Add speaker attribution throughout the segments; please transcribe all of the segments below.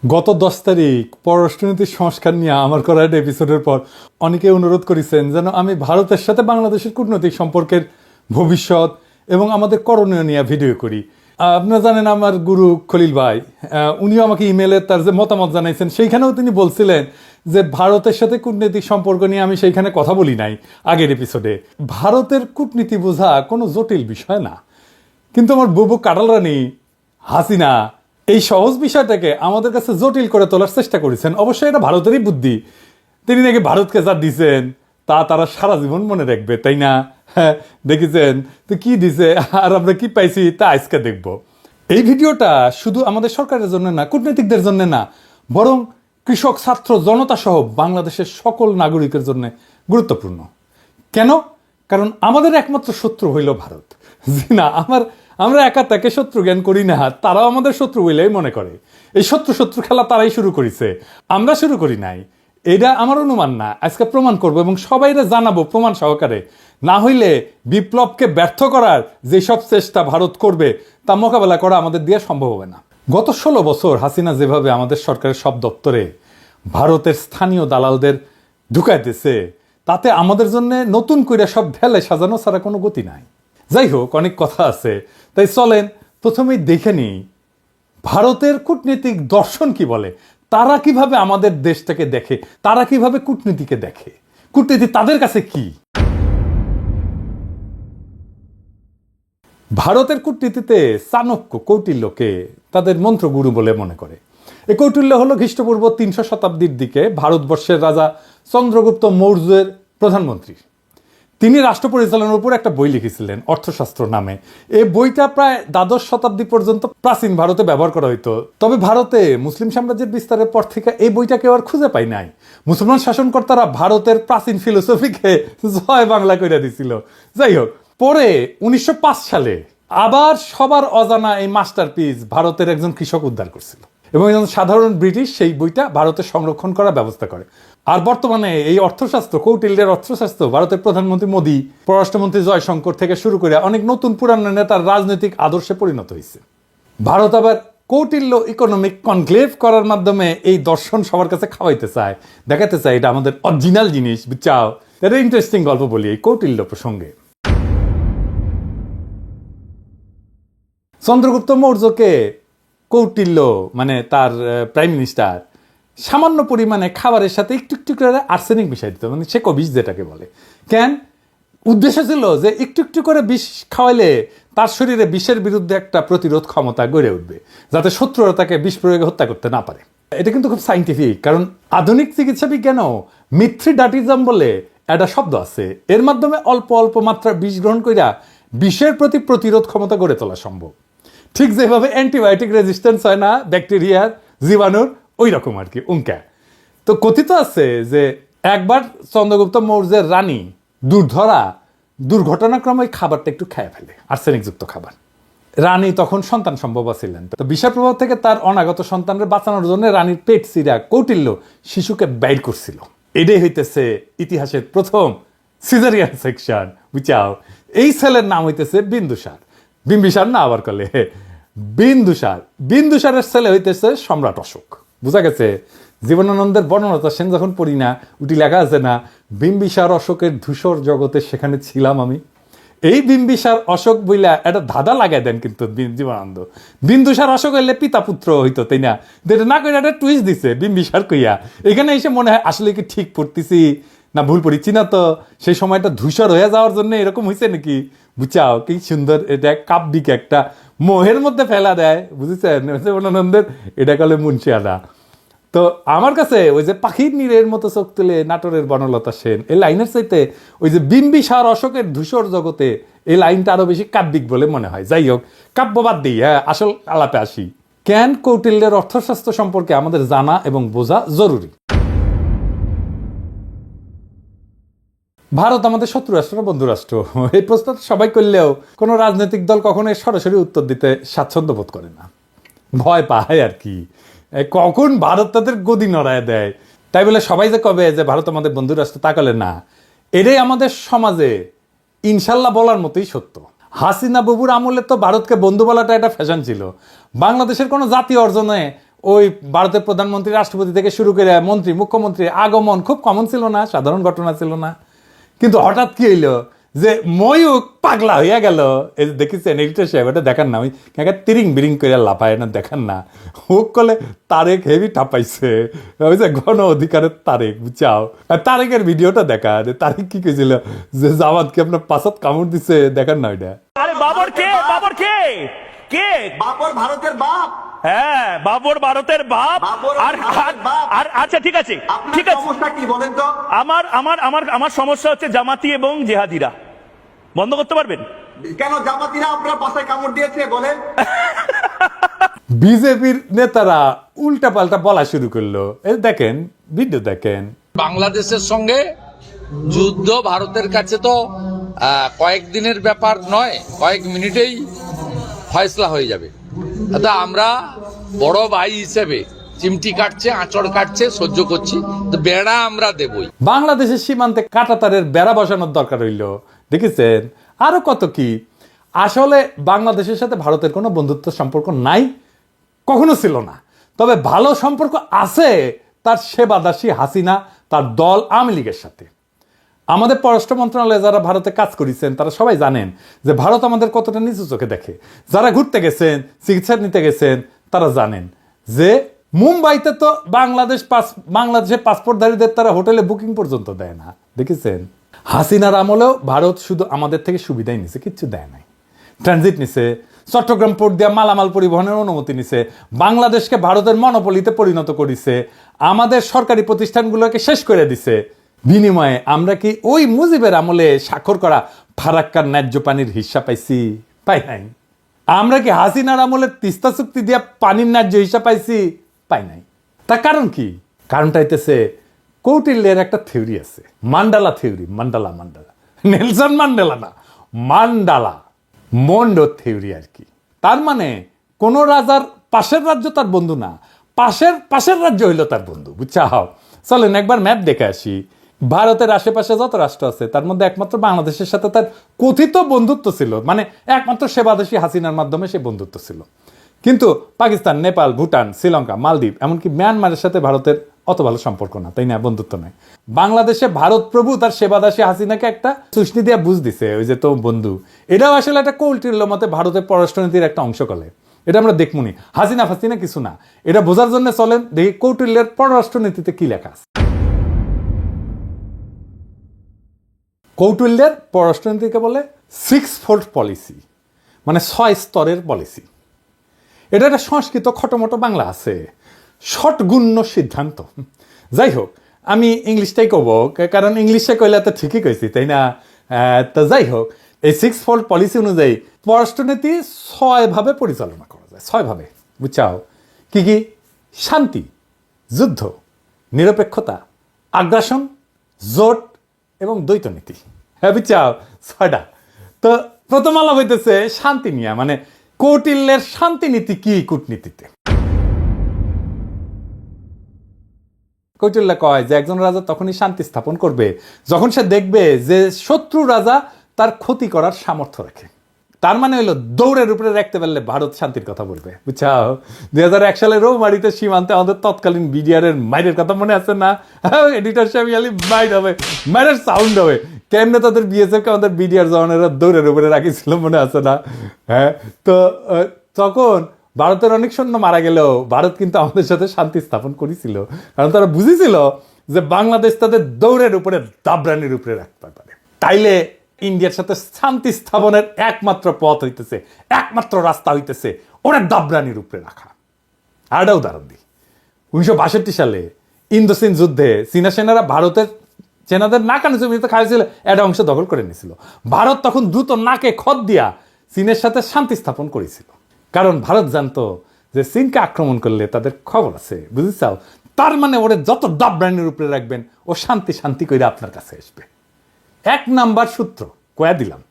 Speaker 1: গত 10 তারিখ পররাষ্ট্রনীতির সংস্কার নিয়ে আমার করা একটা এপিসোডের পর অনেকে অনুরোধ করেছেন যেন আমি ভারতের সাথে বাংলাদেশের কূটনৈতিক সম্পর্কের ভবিষ্যৎ এবং আমাদের করণীয় নিয়ে ভিডিও করি। আপনারা জানেন আমার গুরু খলিল ভাই, উনিও আমাকে ইমেলে তার যে মতামত জানাইছেন সেইখানেও তিনি বলছিলেন যে ভারতের সাথে কূটনৈতিক সম্পর্ক নিয়ে আমি সেইখানে কথা বলি নাই আগের এপিসোডে। ভারতের কূটনীতি বোঝা কোনো জটিল বিষয় না, কিন্তু আমার বুবু কাটাল রানী হাসিনা এই সহজ বিষয়টাকে আমাদের কাছে জটিল করে তোলার চেষ্টা করেছেন। অবশ্যই এটা ভারতেরই বুদ্ধি। তিনি নাকি ভারতকে যা দিছেন তা তারা সারা জীবন মনে রাখবে, তাই না? হ্যাঁ, দেখেছেন তো কি দিছে আর আমরা কি পাইছি তা আজকে দেখব। এই ভিডিওটা শুধু আমাদের সরকারের জন্য না, কূটনীতিকদের জন্য না, বরং কৃষক, ছাত্র, জনতা সহ বাংলাদেশের সকল নাগরিকের জন্য গুরুত্বপূর্ণ। কেন? কারণ আমাদের একমাত্র শত্রু হইল ভারত। জি না, আমরা একা তাকে শত্রু জ্ঞান করি না, তারাও আমাদের শত্রু বলেই মনে করে। এই শত্রু শত্রু খেলা তারাই শুরু করেছে, আমরা শুরু করি নাই। এটা আমার অনুমান না, আজকে প্রমাণ করব এবং সবাইরে জানাবো প্রমাণ সহকারে। না হইলে বিপ্লবকে ব্যর্থ করার যেসব চেষ্টা ভারত করবে তা মোকাবেলা করা আমাদের দিয়ে সম্ভব হবে না। গত 16 বছর হাসিনা যেভাবে আমাদের সরকারের সব দপ্তরে ভারতের স্থানীয় দালালদের ঢুকাইতেছে, তাতে আমাদের জন্য নতুন করে সব ঢেলে সাজানো ছাড়া কোনো গতি নাই। যাই হোক, অনেক কথা আছে, তাই চলেন প্রথমেই দেখে নিই ভারতের কূটনীতিক দর্শন কি বলে। তারা কিভাবে আমাদের দেশটাকে দেখে, তারা কিভাবে কূটনীতিকে দেখে, কূটনীতি তাদের কাছে কি। ভারতের কূটনীতিতে চাণক্য কৌটিল্যকে তাদের মন্ত্রগুরু বলে মনে করে। এই কৌটিল্য হলো খ্রিস্টপূর্ব 300 শতাব্দীর দিকে ভারতবর্ষের রাজা চন্দ্রগুপ্ত মৌর্যের প্রধানমন্ত্রী। তিনি রাষ্ট্র পরিচালনার উপর একটা বই লিখেছিলেন অর্থশাস্ত্র নামে। এই বইটা প্রায় দ্বাদশ শতাব্দী পর্যন্ত প্রাচীন ভারতে ব্যবহার করা হইতো। তবে ভারতে মুসলিম সাম্রাজ্যের বিস্তারের পর থেকে এই বইটা কেউ আর খুঁজে পায় নাই। মুসলমান শাসনকর্তারা ভারতের প্রাচীন ফিলোসফিকে জয় বাংলা করে দিছিল। যাই হোক, পরে 1905 সালে আবার সবার অজানা এই মাস্টারপিস ভারতের একজন কৃষক উদ্ধার করছিল এবং একজন সাধারণ ব্রিটিশ সেই বইটা ভারতে সংরক্ষণ করার ব্যবস্থা করে। আর বর্তমানে এই অর্থশাস্ত্র, কৌটিল্যের অর্থশাস্ত্র ভারতের প্রধানমন্ত্রী মোদী, পররাষ্ট্রমন্ত্রী জয়শঙ্কর থেকে শুরু করে অনেক নতুন পুরানো নেতার রাজনৈতিক আদর্শে পরিণত হয়েছে। ভারত আবার কৌটিল্য ইকোনমিক কনক্লেভ করার মাধ্যমে এই দর্শন সবার কাছে খাওয়াইতে চায়, দেখাতে চায় এটা আমাদের অরিজিনাল জিনিস, বুঝছাও। এটা ইন্টারেস্টিং গল্প বলি এই কৌটিল্য প্রসঙ্গে। চন্দ্রগুপ্ত মৌর্যকে কৌটিল্য মানে তার প্রাইম মিনিস্টার সামান্য পরিমাণে খাবারের সাথে একটু একটু করে আর্সেনিক মিশাই দিত, মানে সেকো বিষ যেটাকে বলে। কেন? উদ্দেশ্য ছিল যে একটু একটু করে বিষ খাওয়াইলে তার শরীরে বিষের বিরুদ্ধে একটা প্রতিরোধ ক্ষমতা গড়ে উঠবে, যাতে শত্রুরা তাকে বিষ প্রয়োগে হত্যা করতে না পারে। এটা কিন্তু খুব সাইন্টিফিক, কারণ আধুনিক চিকিৎসা বিজ্ঞানও মিথ্রিডাটিজম বলে একটা শব্দ আছে। এর মাধ্যমে অল্প অল্প মাত্রা বিষ গ্রহণ কইরা বিষের প্রতি প্রতিরোধ ক্ষমতা গড়ে তোলা সম্ভব। ঠিক যেভাবে অ্যান্টিবায়োটিক রেজিস্ট্যান্স হয় না ব্যাকটেরিয়ার, জীবাণুর, ওই রকম আর কি উঙ্কা। তো কথিত আছে যে একবার চন্দ্রগুপ্ত মৌর্যের রানী দুর্ঘটনাক্রমে খাবারটা একটু খেয়ে ফেলে, আর্সেনিকযুক্ত খাবার। রানী তখন সন্তান সম্ভব ছিলেন, তো বিষের প্রভাব থেকে তার অনাগত সন্তানকে বাঁচানোর জন্য রানীর পেট চিরা কৌটিল্য শিশুকে বাইর করছিল। এটাই হইতেছে ইতিহাসের প্রথম সিজারিয়ান সেকশন, বুঝাও। এই ছেলের নাম হইতেছে বিন্দুসার। বিম্বিসার না আবার কলে বিন্দুসার। বিন্দুসারের ছেলে হইতেছে সম্রাট অশোক। বুঝা গেছে? জীবনানন্দের বর্ণনা সেন যখন পড়ি না, উটি লেখা আছে না, বিম্বিসার অশোকের ধূসর জগতে সেখানে ছিলাম আমি। এই বিম্বিসার অশোক বইলা একটা ধাঁধা লাগাই দেন কিন্তু জীবনানন্দ। বিন্দুসার অশোক হইলে পিতা পুত্র হইতো, তাই না? এটা না কইরা একটা টুইস্ট দিছে বিম্বিসার কইয়া। এখানে এসে মনে হয় আসলে কি ঠিক পড়তেছি না ভুল পড়িচ্ছি না, তো সেই সময়টা ধূসর হয়ে যাওয়ার জন্য এরকম হয়েছে নাকি? বুঝাও কি সুন্দর, এটা কাব্যিক একটা মোহের মধ্যে ফেলা দেয়, বুঝেছেন? জীবনানন্দের এটা কলে মুন্সিয়ানা। তো আমার কাছে ওই যে পাখির নীরের মতো চোখ তুলে নাটোরের বনলতা সেন এই লাইনের চাইতে ওই যে বিম্বিসার অশোকের ধূসর জগতে এই লাইনটা আরো বেশি কাব্যিক বলে মনে হয়। যাই হোক, কাব্যবাদ দিই, হ্যাঁ, আসল আলাপে আসি। কেন কৌটিল্যের অর্থশাস্ত্র সম্পর্কে আমাদের জানা এবং বোঝা জরুরি। ভারত আমাদের শত্রু রাষ্ট্র না বন্ধু রাষ্ট্র? এই প্রশ্ন সবাই করলেও কোনো রাজনৈতিক দল কখনো সরাসরি উত্তর দিতে স্বাচ্ছন্দ্য বোধ করে না, ভয় পায় আর কি। কখন ভারত তাদের গদি নড়ায় দেয়, তাই বলে সবাই যে কবে যে ভারত আমাদের বন্ধু রাষ্ট্র তাকালে না। এটাই আমাদের সমাজে ইনশাল্লাহ বলার মতোই সত্য। হাসিনা বাবুর আমলে তো ভারতকে বন্ধু বলাটা একটা ফ্যাশন ছিল। বাংলাদেশের কোনো জাতীয় অর্জনে ওই ভারতের প্রধানমন্ত্রী রাষ্ট্রপতি থেকে শুরু করে মন্ত্রী মুখ্যমন্ত্রী আগমন খুব কমন ছিল না, সাধারণ ঘটনা ছিল না। কিন্তু হঠাৎ কি হইলো যে ময়ূক পাগলা হইয়া গেল। এই যে দেখেছেন এডিটর সাহেব, এটা দেখান না, ওই তিরিং বিরিং করে লাফায় না, দেখান না। হুক করলে তারেক হেভি টাপাইছে, ওই যে গণ অধিকারের তারেক, বুঝাও তারেকের ভিডিওটা দেখা, তারেক কি কইছিল যে জামাতকে আপনার পাশাত কামড় দিছে, দেখান না ওইটা।
Speaker 2: আরে বাবর কে? বাবর কে? কে?
Speaker 3: বাবর ভারতের বাপ।
Speaker 2: হ্যাঁ, বাবর ভারতের বাপ।
Speaker 3: বাবর
Speaker 2: আর
Speaker 3: ভারতের বাপ।
Speaker 2: আর আচ্ছা ঠিক আছে,
Speaker 3: আপনার
Speaker 2: ঠিক আছে।
Speaker 3: সমস্যা কি বলেন তো?
Speaker 2: আমার আমার আমার আমার সমস্যা হচ্ছে জামাতি এবং জেহাদিরা বন্ধ করতে পারবেন?
Speaker 3: কেন জামাতিরা আপনার পাশে কামড় দিয়েছে বলেন?
Speaker 1: বিজেপির নেতারা উল্টা পাল্টা বলা শুরু করলো, এই দেখেন ভিডিও দেখেন।
Speaker 4: বাংলাদেশের সঙ্গে যুদ্ধ ভারতের কাছে তো কয়েকদিনের ব্যাপার নয়, কয়েক মিনিটেই ফয়সলা হয়ে যাবে। আমরা বড় ভাই হিসেবে চিমটি কাটছে, আঁচড় কাটছে, সহ্য করছি, তো বেড়া আমরা দেবই।
Speaker 1: বাংলাদেশের সীমান্তে কাঁটাতারের বেড়া বসানোর দরকার হইল, দেখেছেন? আরো কত কি। আসলে বাংলাদেশের সাথে ভারতের কোনো বন্ধুত্ব সম্পর্ক নাই, কখনো ছিল না। তবে ভালো সম্পর্ক আছে তার সেবাদাসী হাসিনা, তার দল আওয়ামী লীগের সাথে। আমাদের পররাষ্ট্র মন্ত্রণালয়ে যারা ভারতে কাজ করেছেন তারা সবাই জানেন যে ভারত আমাদের কতটা নিচু চোখে দেখে। যারা ঘুরতে গেছেন, চিকিৎসা নিতে গেছেন, তারা জানেন যে মুম্বাইতে তো বাংলাদেশের পাসপোর্টধারীদের তারা হোটেলে বুকিং পর্যন্ত দেয় না, দেখেছেন? হাসিনার আমলেও ভারত শুধু আমাদের থেকে সুবিধাই নিছে, কিচ্ছু দেয় নাই। ট্রানজিট নিছে, চট্টগ্রাম পোর্ট দিয়ে মালামাল পরিবহনের অনুমতি নিছে, বাংলাদেশকে ভারতের মনোপলিতে পরিণত করেছে, আমাদের সরকারি প্রতিষ্ঠানগুলোকে শেষ করে দিছে। বিনিময়ে আমরা কি ওই মুজিবের আমলে স্বাক্ষর করা ফারাক্কার ন্যায্য পানির হিস্সা পাইছি? পাই নাই। আমরা কি হাসিনার আমলে তিস্তা চুক্তি দিয়া পানির ন্যায্য হিস্সা পাইছি? পাই নাই। তার কারণ কি? কারণটা হইতেছে কৌটিল্যের একটা থিওরি আছে, mandala theory. Mandala Nelson Mandela না, মান্ডালা মন্ডো থিওরি আর কি। তার মানে কোন রাজার পাশের রাজ্য তার বন্ধু না, পাশের রাজ্য হইল তার বন্ধু, বুঝছাও? চলেন একবার ম্যাপ দেখে আসি। ভারতের আশেপাশে যত রাষ্ট্র আছে তার মধ্যে একমাত্র বাংলাদেশের সাথে তার কথিত বন্ধুত্ব ছিল, মানে একমাত্র সেবাদেশী হাসিনার মাধ্যমে সে বন্ধুত্ব ছিল। কিন্তু পাকিস্তান, নেপাল, ভুটান, শ্রীলঙ্কা, মালদ্বীপ, এমনকি মিয়ানমারের সাথে ভারতের অত ভালো সম্পর্ক না, তাই না? বন্ধুত্ব নাই। বাংলাদেশে ভারত প্রভু তার সেবাদাসী হাসিনাকে একটা চুষনি দিয়ে বুঝ দিছে, ওই যে তো বন্ধু। এটাও আসলে একটা কৌটিল্য মতে ভারতের পররাষ্ট্রনীতির একটা অংশ কলে। এটা আমরা দেখমুনি, হাসিনা ফাসিনা কিছু না। এটা বোঝার জন্য চলেন দেখি কৌটিল্যের পররাষ্ট্রনীতিতে কি লেখা আছে। কৌটিল্যের পররাষ্ট্রনীতিকে বলে 6-fold পলিসি, মানে 6 স্তরের পলিসি। এটা একটা সংস্কৃত খটোমটো বাংলা আছে, ষটগুণ্য সিদ্ধান্ত। যাই হোক, আমি ইংলিশটাই কব, কারণ ইংলিশে কইলে তো ঠিকই কইছি, তাই না? তো যাই হোক, এই 6-fold পলিসি অনুযায়ী পররাষ্ট্রনীতি 6 ভাবে পরিচালনা করা যায়, 6 ভাবে, বুঝছাও? কি কি? শান্তি, যুদ্ধ, নিরপেক্ষতা, আগ্রাসন, জোট এবং দ্বৈত নীতি। হ্যাঁ, বুঝছাও? 6টা। তো প্রথম আলাপ হইতেছে শান্তি নিয়ে, মানে কৌটিল্যের শান্তি নীতি কি কূটনীতিতে। কৌটিল্য কয় যে একজন রাজা তখনই শান্তি স্থাপন করবে যখন সে দেখবে যে শত্রু রাজা তার ক্ষতি করার সামর্থ্য রাখে। তার মানে হলো দৌড়ের উপরে রাখতে পারলে ভারত শান্তির কথা বলবে, বুঝছাও? 2001 সালে রৌমারিতে সীমান্তে আমাদের তৎকালীন বিডিআরের মাইরের কথা মনে আছে না? এডিটর সাহেব মাইর হবে, মাইরের সাউন্ড হবে। কেমনে তাদের বিএসএফ কে আমাদের বিডিআর জওয়ানেরা দৌড়ের উপরে রাখিছিল, মনে আছে না? হ্যাঁ, তো তখন ভারতের অনেক সৈন্য মারা গেলেও ভারত কিন্তু আমাদের সাথে শান্তি স্থাপন করেছিল, কারণ তারা বুঝেছিল যে বাংলাদেশ তাদের দৌড়ের উপরে দাবরানির উপরে রাখতে পারে। তাইলে ইন্ডিয়ার সাথে শান্তি স্থাপনের একমাত্র পথ হইতেছে, একমাত্র রাস্তা হইতেছে ওরা দাবরানির উপরে রাখা। আর একটা উদাহরণ দিই, 1962 সালে ইন্দোচীন যুদ্ধে চীনা সেনারা ভারতের সেনাদের নাকানো জমিতে খাইছিল, একটা অংশ দখল করে নিয়েছিল। ভারত তখন দ্রুত নাকে খত দিয়া চীনের সাথে শান্তি স্থাপন করেছিল, কারণ ভারত জানতো যে চীনকে আক্রমণ করলে তাদের খবর আছে, বুঝেছাও? তার মানে ওরে যত দাবরানির উপরে রাখবেন ও শান্তি শান্তি করে আপনার কাছে আসবে। 1 নাম্বার সূত্র কয়া দিলাম।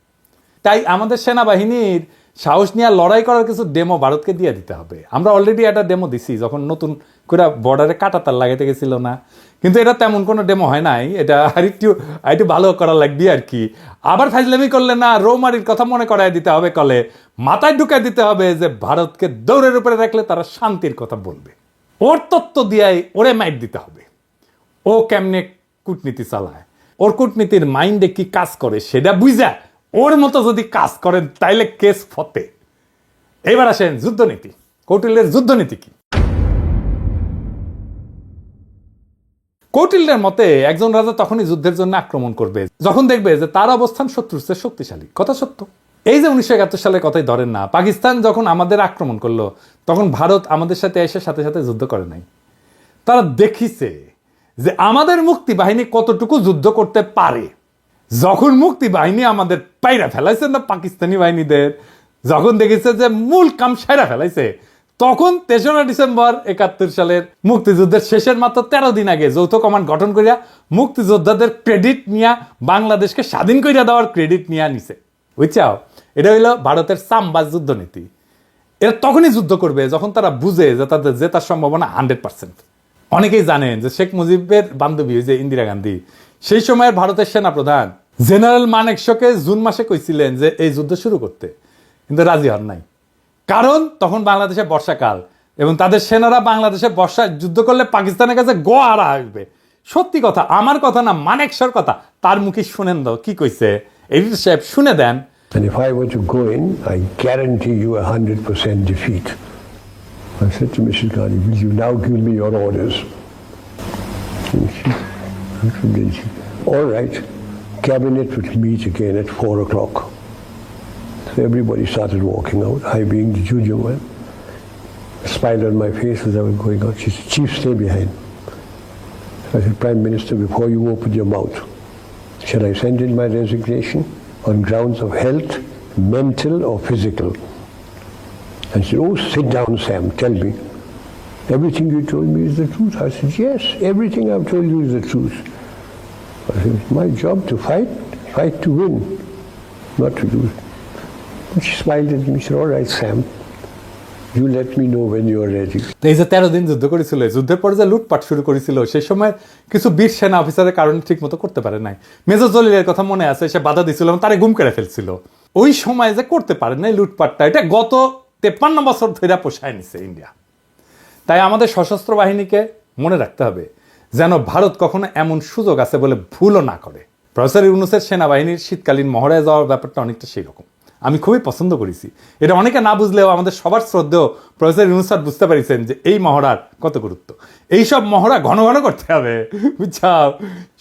Speaker 1: তাই আমাদের সেনাবাহিনীর সাহস নিয়ে লড়াই করার কিছু ডেমো ভারতকে দিয়ে দিতে হবে। আমরা অলরেডি একটা ডেমো দিছি যখন নতুন করে বর্ডারে কাঁটাতার লাগাইতে গেছিল না, কিন্তু এটা তেমন কোনো ডেমো হয় নাই। এটা আরেকটু ভালো করা লাগবে আর কি। আবার ফাইজলামি করলে না, রৌমারির কথা মনে করায় দিতে হবে, কলে মাথায় ঢুকায় দিতে হবে যে ভারতকে দৌড়ের উপরে রাখলে তারা শান্তির কথা বলবে। ওর তত্ত্ব দিয়াই ওরে মাইট দিতে হবে। ও কেমনে কূটনীতি চালায়, ওর কূটনীতির মাইন্ডে কি কাজ করে সেটা বুঝা ওর মতো যদি কাজ করেন তাইলে কেস ফতে। এবার আসেন যুদ্ধনীতি। কৌটিল্যের যুদ্ধনীতি কি? কৌটিল্যের মতে একজন রাজা তখনই যুদ্ধের জন্য আক্রমণ করবে যখন দেখবে যে তার অবস্থান শত্রুর চেয়ে শক্তিশালী। কথা সত্য। এই যে 1971 সালের কথাই ধরেন না, পাকিস্তান যখন আমাদের আক্রমণ করলো তখন ভারত আমাদের সাথে এসে সাথে সাথে যুদ্ধ করে নাই। তারা দেখিছে যে আমাদের মুক্তি বাহিনী কতটুকু যুদ্ধ করতে পারে। যখন মুক্তি বাহিনী আমাদের পাইরা ফেলাইছে না পাকিস্তানি বাহিনীদের, যখন দেখেছে যে মূল কাম সাইরা ফেলাইছে, তখন 3রা ডিসেম্বর 71 সালের মুক্তিযুদ্ধের শেষের মাত্র 13 দিন আগে যৌথ কমান্ড গঠন করিয়া মুক্তিযোদ্ধাদের ক্রেডিট নিয়ে বাংলাদেশকে স্বাধীন করিয়া দেওয়ার ক্রেডিট নিয়ে নিছে। বুঝছাও, এটা হইল ভারতের সামবাজ যুদ্ধনীতি। এরা তখনই যুদ্ধ করবে যখন তারা বুঝে যে তাদের জেতার সম্ভাবনা 100%। অনেকেই জানেন যে শেখ মুজিবের বান্ধবী যে ইন্দিরা গান্ধী, সেই সময়ের ভারতের সেনাপ্রধান জেনারেল মানেকশকে জুন মাসে কইছিলেন যে এই যুদ্ধ শুরু করতে, কিন্তু রাজি হন নাই। কারণ তখন বাংলাদেশে বর্ষাকাল এবং তাদের সেনারা বাংলাদেশে বর্ষায় যুদ্ধ করলে পাকিস্তানের কাছে গোয়ারা আসবে। সত্যি কথা, আমার কথা না, মানেকশর কথা। তার মুখে শুনেন দাও কি কইছে, এডিটর সাহেব শুনে দেন।
Speaker 5: And if I were to go in, I guarantee you 100% defeat. I said to Mrs. Gandhi, will you now give me your orders? And she, all right, cabinet will meet again at 4 o'clock. So everybody started walking out, I being the junior one. A smile on my face as I was going out. She said, Chief, stay behind. I said, Prime Minister, before you open your mouth, shall I send in my resignation on grounds of health, mental or physical? And she said, oh, sit down, Sam, tell me. Everything you told me is the truth. I said, yes, everything I've told you is the truth. I said, it's my job to fight to win, not to lose. And she smiled at me, she said, all right, Sam, you let me know when you are ready.
Speaker 1: এই যে 13 দিন যুদ্ধ করেছিল, যুদ্ধের পরে যে লুটপাট শুরু করেছিল, সেই সময় কিছু বীর সেনা অফিসারের কারণে ঠিক মতো করতে পারে নাই। মেজর জলিলের কথা মনে আছে, সে বাধা দিছিল এবং তারে গুম করে ফেলছিল। ওই সময় যে করতে পারে নাই লুটপাটটা, এটা গত 53 বছর ধরে পোষায় নিছে ইন্ডিয়া। তাই আমাদের সশস্ত্র বাহিনীকে মনে রাখতে হবে যেন ভারত কখনো এমন সুযোগ আছে বলে ভুলও না করে। প্রফেসর ইউনূসের সেনাবাহিনীর শীতকালীন মহড়ায় যাওয়ার ব্যাপারটা অনেকটা সেই রকম। আমি খুবই পছন্দ করেছি এটা। অনেকে না বুঝলেও আমাদের সবার শ্রদ্ধেয় প্রফেসর ইউনূস স্যার বুঝতে পারিছেন যে এই মহড়ার কত গুরুত্ব। এইসব মহড়া ঘন ঘন করতে হবে, বুঝছাও।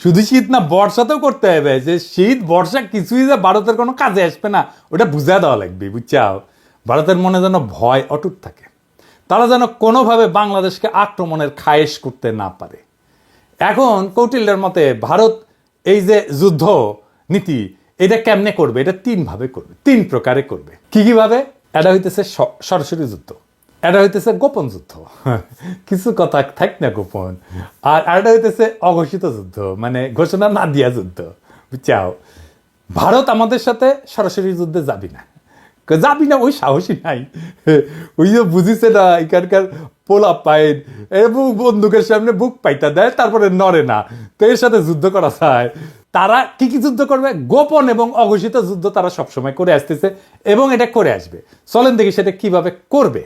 Speaker 1: শুধু শীত না, বর্ষাতেও করতে হবে। যে শীত বর্ষা কিছুই যে ভারতের কোনো কাজে আসবে না, ওটা বুঝা দেওয়া লাগবে, বুঝছাও। ভারতের মনে যেন ভয় অটুট থাকে, তারা যেন কোনোভাবে বাংলাদেশকে আক্রমণের খায়েশ করতে না পারে। এখন কৌটিল্যের মতে ভারত এই যে যুদ্ধ নীতি, এটা কেমনে করবে? এটা 3 ভাবে করবে, 3 প্রকারে করবে। কি ভাবে? এটা হইতেছে সরাসরি যুদ্ধ, এটা হইতেছে গোপন যুদ্ধ, কিছু কথা থাক না গোপন, আর এটা হইতেছে অঘোষিত যুদ্ধ, মানে ঘোষণা না দিয়া যুদ্ধ, বুঝছাও। ভারত আমাদের সাথে সরাসরি যুদ্ধে যাবি না, ওই সাহসী নাই। ওই যে বুঝিছে না, এখানকার পোলা পাইন এবং বন্দুকের সামনে বুক পাইতা দেয়, তারপরে নড়ে না। তো এর সাথে যুদ্ধ করা যায়। তারা কি যুদ্ধ করবে? গোপন এবং অঘোষিত যুদ্ধ তারা সবসময় করে আসতেছে এবং এটা করে আসবে। চলেন দেখি সেটা কিভাবে করবে।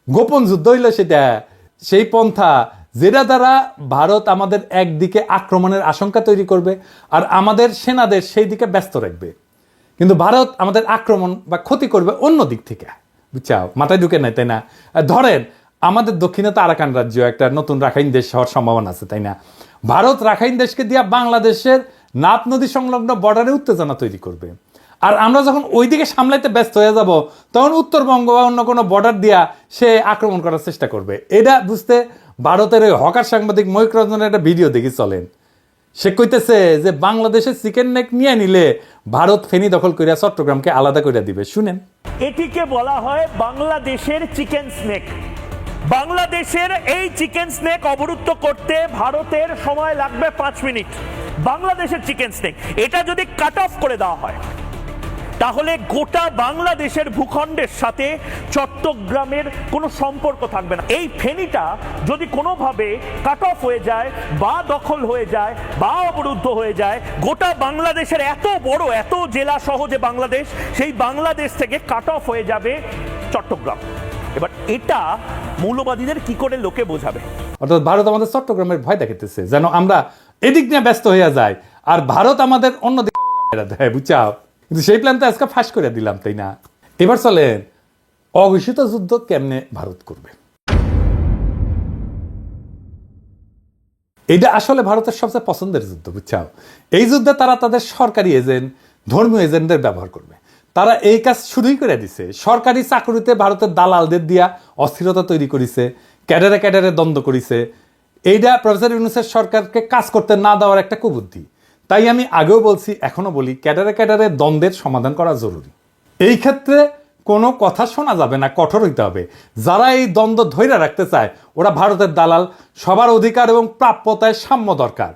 Speaker 1: গোপন যুদ্ধ হইলে সেটা সেই পন্থা যেটা দ্বারা ভারত আমাদের একদিকে আক্রমণের আশঙ্কা তৈরি করবে আর আমাদের সেনাদের সেই দিকে ব্যস্ত রাখবে, কিন্তু ভারত আমাদের আক্রমণ বা ক্ষতি করবে অন্য দিক থেকে, বুঝছাও। মাথায় ঢুকে নাই, তাই না? ধরেন আমাদের দক্ষিণে তো আরাকান রাজ্য, একটা নতুন রাখাইন দেশ হওয়ার সম্ভাবনা আছে, তাই না? ভারত রাখাইন দেশকে দিয়া বাংলাদেশের নাপ নদী সংলগ্ন বর্ডারে উত্তেজনা তৈরি করবে। আর আমরা যখন ওইদিকে সামলাইতে ব্যস্ত হয়ে যাব, তখন উত্তরবঙ্গ বা অন্য কোনো বর্ডার দিয়া সে আক্রমণ করার চেষ্টা করবে। এটা বুঝতে ভারতের ওই হকার সাংবাদিক ময়ূক রঞ্জনের একটা ভিডিও দেখি, চলেন। সে কইতেছে যে বাংলাদেশের চিকেন নেক নিয়ে নিলে ভারত ফেনী দখল করিয়া চট্টগ্রামকে আলাদা করে দিবে। শুনেন।
Speaker 2: এটিকে বলা হয় বাংলাদেশের চিকেন স্নেক। বাংলাদেশের এই চিকেন স্নেক অবরুদ্ধ করতে ভারতের সময় লাগবে 5 মিনিট। বাংলাদেশের চিকেন স্নেক এটা যদি কাট অফ করে দেওয়া হয়, তাহলে গোটা বাংলাদেশের ভূখণ্ডের সাথে চট্টগ্রামের কোনো সম্পর্ক থাকবে না। এই ফেনীটা যদি কোনোভাবে কাট অফ হয়ে যায় বা দখল হয়ে যায় বা অবরুদ্ধ হয়ে যায়, গোটা বাংলাদেশের এত বড়, এত জেলা সহ যে বাংলাদেশ, সেই বাংলাদেশ থেকে কাট অফ হয়ে যাবে চট্টগ্রাম। এটা মৌলবাদীদের কি করে লোকে বোঝাবে?
Speaker 1: অর্থাৎ ভারত আমাদের চট্টগ্রামের ভয় দেখাইতেছে যেন আমরা এদিক নিয়ে ব্যস্ত হইয়া যাই আর ভারত আমাদের অন্যদিকে মেরা দেয়, বুঝাও। কিন্তু সেই প্ল্যান তো আজকে ফাঁস করে দিলাম, তাই না? এবার চলেন অঘোষিত যুদ্ধ কেমনে ভারত করবে। এটা আসলে ভারতের সবচেয়ে পছন্দের যুদ্ধ, বুঝছাও। এই যুদ্ধে তারা তাদের সরকারি এজেন্ট, ধর্মীয় এজেন্টদের ব্যবহার করবে। তারা এই কাজ শুরুই করে দিছে। সরকারি চাকরিতে ভারতের দালালদের দিয়া অস্থিরতা তৈরি করেছে, ক্যাডারে ক্যাডারে দ্বন্দ্ব করেছে। এইটা প্রফেসর ইউনূসের সরকারকে কাজ করতে না দেওয়ার একটা কুবুদ্ধি। তাই আমি আগেও বলছি, এখনো বলি, ক্যাডারে ক্যাডারে দ্বন্দ্বের সমাধান করা জরুরি। এই ক্ষেত্রে কোনো কথা শোনা যাবে না, কঠোর হইতে হবে। যারা এই দ্বন্দ্ব ধৈর্য রাখতে চায় ওরা ভারতের দালাল। সবার অধিকার এবং প্রাপ্যতায় সাম্য দরকার।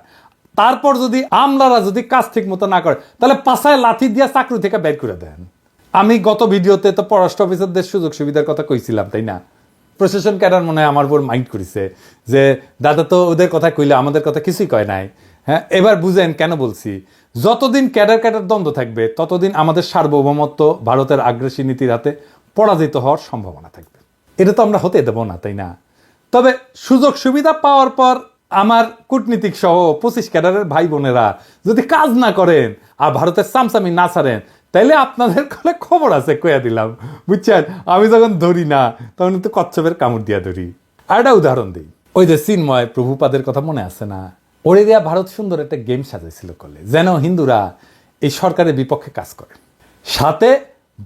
Speaker 1: তারপর যদি আমলারা যদি কাজ ঠিক মতো না করে তাহলে পাছায় লাথি দিয়ে চাকরি থেকে বের করে দেন। আমি গত ভিডিওতে তো পররাষ্ট্র অফিসারদের সুযোগ সুবিধার কথা কইছিলাম, তাই না? প্রশাসন ক্যাডার মনে হয় আমার উপর মাইন্ড করেছে যে দাদা তো ওদের কথা কইলে আমাদের কথা কিছুই কয় নাই। হ্যাঁ, এবার বুঝেন কেন বলছি। যতদিন ক্যাডার ক্যাডার দ্বন্দ্ব থাকবে ততদিন আমাদের সার্বভৌমত্ব ভারতের আগ্রাসী নীতির হাতে পরাজিত হওয়ার সম্ভাবনা থাকবে। এটা তো আমরা হতে দেব না, তাই না? তবে সুযোগ সুবিধা পাওয়ার পর আমার কূটনীতিক সহ 25 ক্যাডারের ভাই বোনেরা যদি কাজ না করেন আর ভারতের চামচামি না ছাড়েন তাইলে আপনাদের কলে খবর আছে, কইয়া দিলাম, বুঝছেন? আমি যখন ধরি না তখন কিন্তু কচ্ছপের কামড় দিয়া ধরি। আর একটা উদাহরণ দিই, ওই যে চিন্ময় প্রভুপাদের কথা মনে আছে না? ওরে দিয়া ভারত সুন্দর একটা গেম সাজাইছিল কলে, যেন হিন্দুরা এই সরকারের বিপক্ষে কাজ করে। সাথে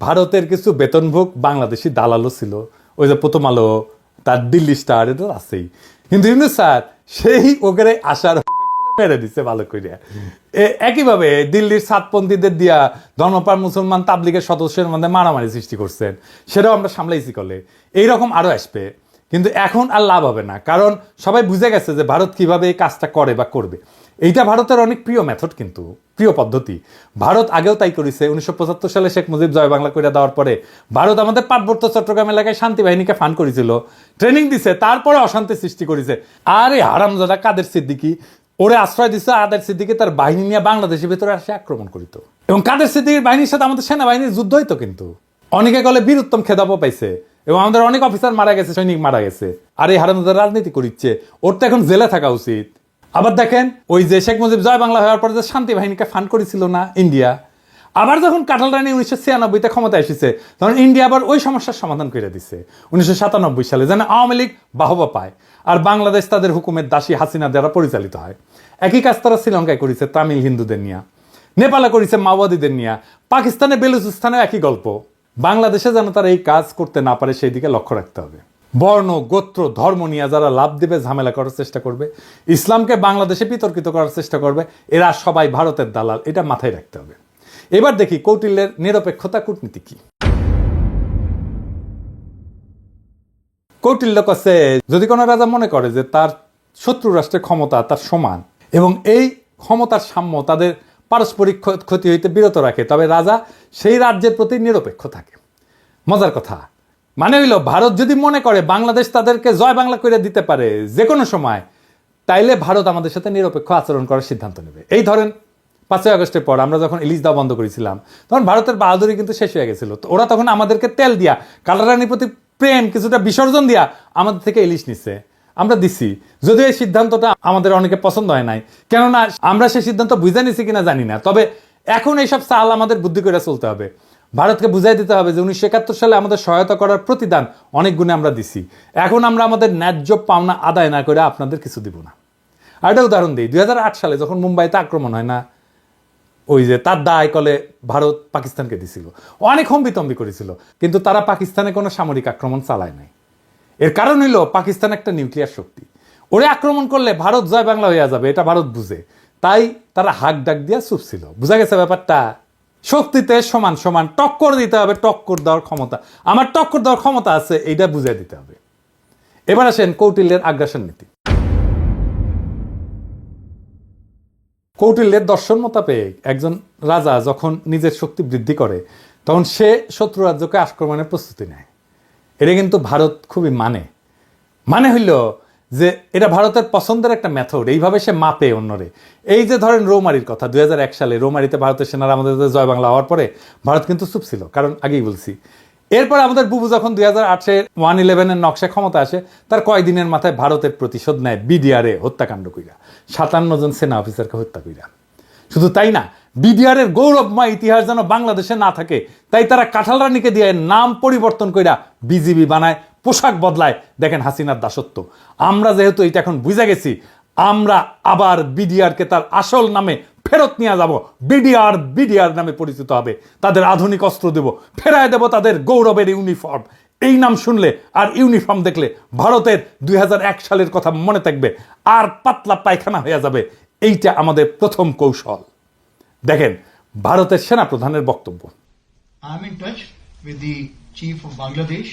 Speaker 1: ভারতের কিছু বেতনভোগ বাংলাদেশি দালালও ছিল, ওই যে প্রথম আলো, তার দিল্লি স্টার, এটা আছেই। কিন্তু ইউনূস স্যার সেই ওখানে আসার মেরে দিচ্ছে ভালো করিয়া। একইভাবে দিল্লির সাতপন্থীদের দিয়া ধর্মপ্রাণ মুসলমান তাবলিগের সদস্যের মধ্যে মারামারি সৃষ্টি করছেন, সেটাও আমরা সামলাইছি কলে। এইরকম আরো আসবে, কিন্তু এখন আর লাভ হবে না, কারণ সবাই বুঝে গেছে যে ভারত কিভাবে এই কাজটা করে বা করবে। এইটা ভারতের অনেক প্রিয় মেথড, কিন্তু প্রিয় পদ্ধতি। ভারত আগেও তাই করেছে। 1975 সালে শেখ মুজিব জয় বাংলা করে দেওয়ার পরে ভারত আমাদের পার্বত্য চট্টগ্রাম এলাকায় শান্তি বাহিনীকে ফান্ড করেছিল, ট্রেনিং দিছে, তারপরে অশান্তি সৃষ্টি করেছে। আর এই হারামজাদা কাদের সিদ্দিকী ওরে আশ্রয় দিচ্ছে। আদের সিদ্দিকী তার বাহিনী নিয়ে বাংলাদেশের ভিতরে আসে আক্রমণ করিত, এবং কাদের সিদ্দিকীর বাহিনীর সাথে আমাদের সেনাবাহিনীর যুদ্ধ হইতো। কিন্তু অনেকে গলে বীরুত্তম খেতাবও পাইছে, এবং আমাদের অনেক অফিসার মারা গেছে, সৈনিক মারা গেছে। আর এই হারামজাদা রাজনীতি করিচ্ছে, ওর তো এখন জেলে থাকা উচিত। আবার দেখেন, ওই যে শেখ মুজিব জয় বাংলা হওয়ার পরে যে শান্তি বাহিনীকে ফান্ড করেছিল না ইন্ডিয়া, আবার যখন কাঁঠাল রানী 1996-তে ক্ষমতা এসেছে তখন ইন্ডিয়া আবার ওই সমস্যার সমাধান করে দিচ্ছে 1997 সালে, যেন আওয়ামী লীগ বাহবা পায় আর বাংলাদেশ তাদের হুকুমের দাসী হাসিনা দ্বারা পরিচালিত হয়। একই কাজ তারা শ্রীলঙ্কায় করেছে তামিল হিন্দুদের নিয়ে, নেপালে করেছে মাওবাদীদের নিয়ে, পাকিস্তানে বেলুচিস্তানে একই গল্প। বাংলাদেশে যেন তারা এই কাজ করতে না পারে সেই দিকে লক্ষ্য রাখতে হবে। বর্ণ, গোত্র, ধর্ম নিয়ে যারা লাভ দেবে, ঝামেলা করার চেষ্টা করবে, ইসলামকে বাংলাদেশে বিতর্কিত করার চেষ্টা করবে, এরা সবাই ভারতের দালাল, এটা মাথায় রাখতে হবে। এবার দেখি কৌটিল্যের নিরপেক্ষতা কূটনীতি কি। কৌটিল্য কাছে যদি কোনো রাজা মনে করে যে তার শত্রু রাষ্ট্রের ক্ষমতা তার সমান এবং এই ক্ষমতার সাম্য তাদের পারস্পরিক ক্ষতি হইতে বিরত রাখে, তবে রাজা সেই রাজ্যের প্রতি নিরপেক্ষ থাকে। মজার কথা, মানে হইল ভারত যদি মনে করে বাংলাদেশ তাদেরকে জয় বাংলা করে দিতে পারে যে কোনো সময়, তাইলে ভারত আমাদের সাথে নিরপেক্ষ আচরণ করার সিদ্ধান্ত নেবে। এই ধরেন 5ই আগস্টের পর আমরা যখন ইলিশ দেওয়া বন্ধ করেছিলাম তখন ভারতের বাহাদুরি কিন্তু শেষ হয়ে গেছিল। তো ওরা তখন আমাদেরকে তেল দিয়া, কালারানির প্রতি প্রেম কিছুটা বিসর্জন দিয়া আমাদের থেকে ইলিশ নিচ্ছে, আমরা দিছি। যদিও এই সিদ্ধান্তটা আমাদের অনেকে পছন্দ হয় নাই, কেননা আমরা সেই সিদ্ধান্ত বুঝে নিছি কিনা জানি না। তবে এখন এইসব চাল আমাদের বুদ্ধি করে চলতে হবে। ভারতকে বুঝাই দিতে হবে যে 1971 সালে আমাদের সহায়তা করার প্রতিদান অনেক গুণে আমরা দিছি, এখন আমরা আমাদের ন্যায্য পাওনা আদায় না করে আপনাদের কিছু দিব না। আর একটা উদাহরণ দিই, 2008 সালে যখন মুম্বাইতে আক্রমণ হয় না, ওই যে তার দায় কলে ভারত পাকিস্তানকে দিছিল, অনেক হম্বিতম্বি করেছিল, কিন্তু তারা পাকিস্তানে কোনো সামরিক আক্রমণ চালায় নাই। এর কারণ হইল পাকিস্তান একটা নিউক্লিয়ার শক্তি, ওরে আক্রমণ করলে ভারত জয় বাংলা হয়ে যাবে, এটা ভারত বুঝে, তাই তারা হাক ডাক দিয়া চুপ ছিল। বুঝা গেছে ব্যাপারটা? শক্তিতে সমান সমান টক্কর দিতে হবে, টক্কর দেওয়ার ক্ষমতা, আমার টক্কর দেওয়ার ক্ষমতা আছে, এইটা বুঝাই দিতে হবে। এবার আসেন কৌটিল্যের আগ্রাসন নীতি। কৌটিল্যের দর্শন মোতাবেক একজন রাজা যখন নিজের শক্তি বৃদ্ধি করে তখন সে শত্রু রাজ্যকে আক্রমণের প্রস্তুতি নেয়। এটা কিন্তু ভারত খুবই মানে হইল যে এটা ভারতের পছন্দের একটা মেথড, এইভাবে সে মাপে অন্যরে। এই যে ধরেন রৌমারির কথা, 2001 সালে রৌমারিতে ভারতের সেনারা আমাদের জয় বাংলা হওয়ার পরে ভারত কিন্তু চুপ ছিল, কারণ আগেই বলছি এরপর আমাদের বুবু যখন 2008-এ 111-এর নকশা ক্ষমতা আসে, তার কয়েকদিনের মাথায় ভারতের প্রতিশোধ নেয় বিডিআরে হত্যাকাণ্ড কইরা, 57 জন সেনা অফিসারকে হত্যা কইরা। শুধু তাই না, বিডিআরের গৌরবময় ইতিহাস যেন বাংলাদেশে না থাকে, তাই তারা কাঁঠাল রানীকে দিয়ে নাম পরিবর্তন কইরা বিজিবি বানায়, পোশাক বদলায়। দেখেন হাসিনার দাসত্ব। আমরা যেহেতু এটা এখন বুঝে গেছি, আমরা আবার বিডিআরকে তার আসল নামে ফেরত নিয়ে যাব। বিডিআর নামে পরিচিত হবে, তাদের আধুনিক অস্ত্র দেব, ফেরায় দেব তাদের গৌরবের ইউনিফর্ম। এই নাম শুনলে আর ইউনিফর্ম দেখলে ভারতের 2001 সালের কথা মনে থাকবে, আর পাতলা পায়খানা হয়ে যাবে। এইটা আমাদের প্রথম কৌশল। দেখেন ভারতের সেনাপ্রধানের বক্তব্য।
Speaker 6: I am in touch with the chief of Bangladesh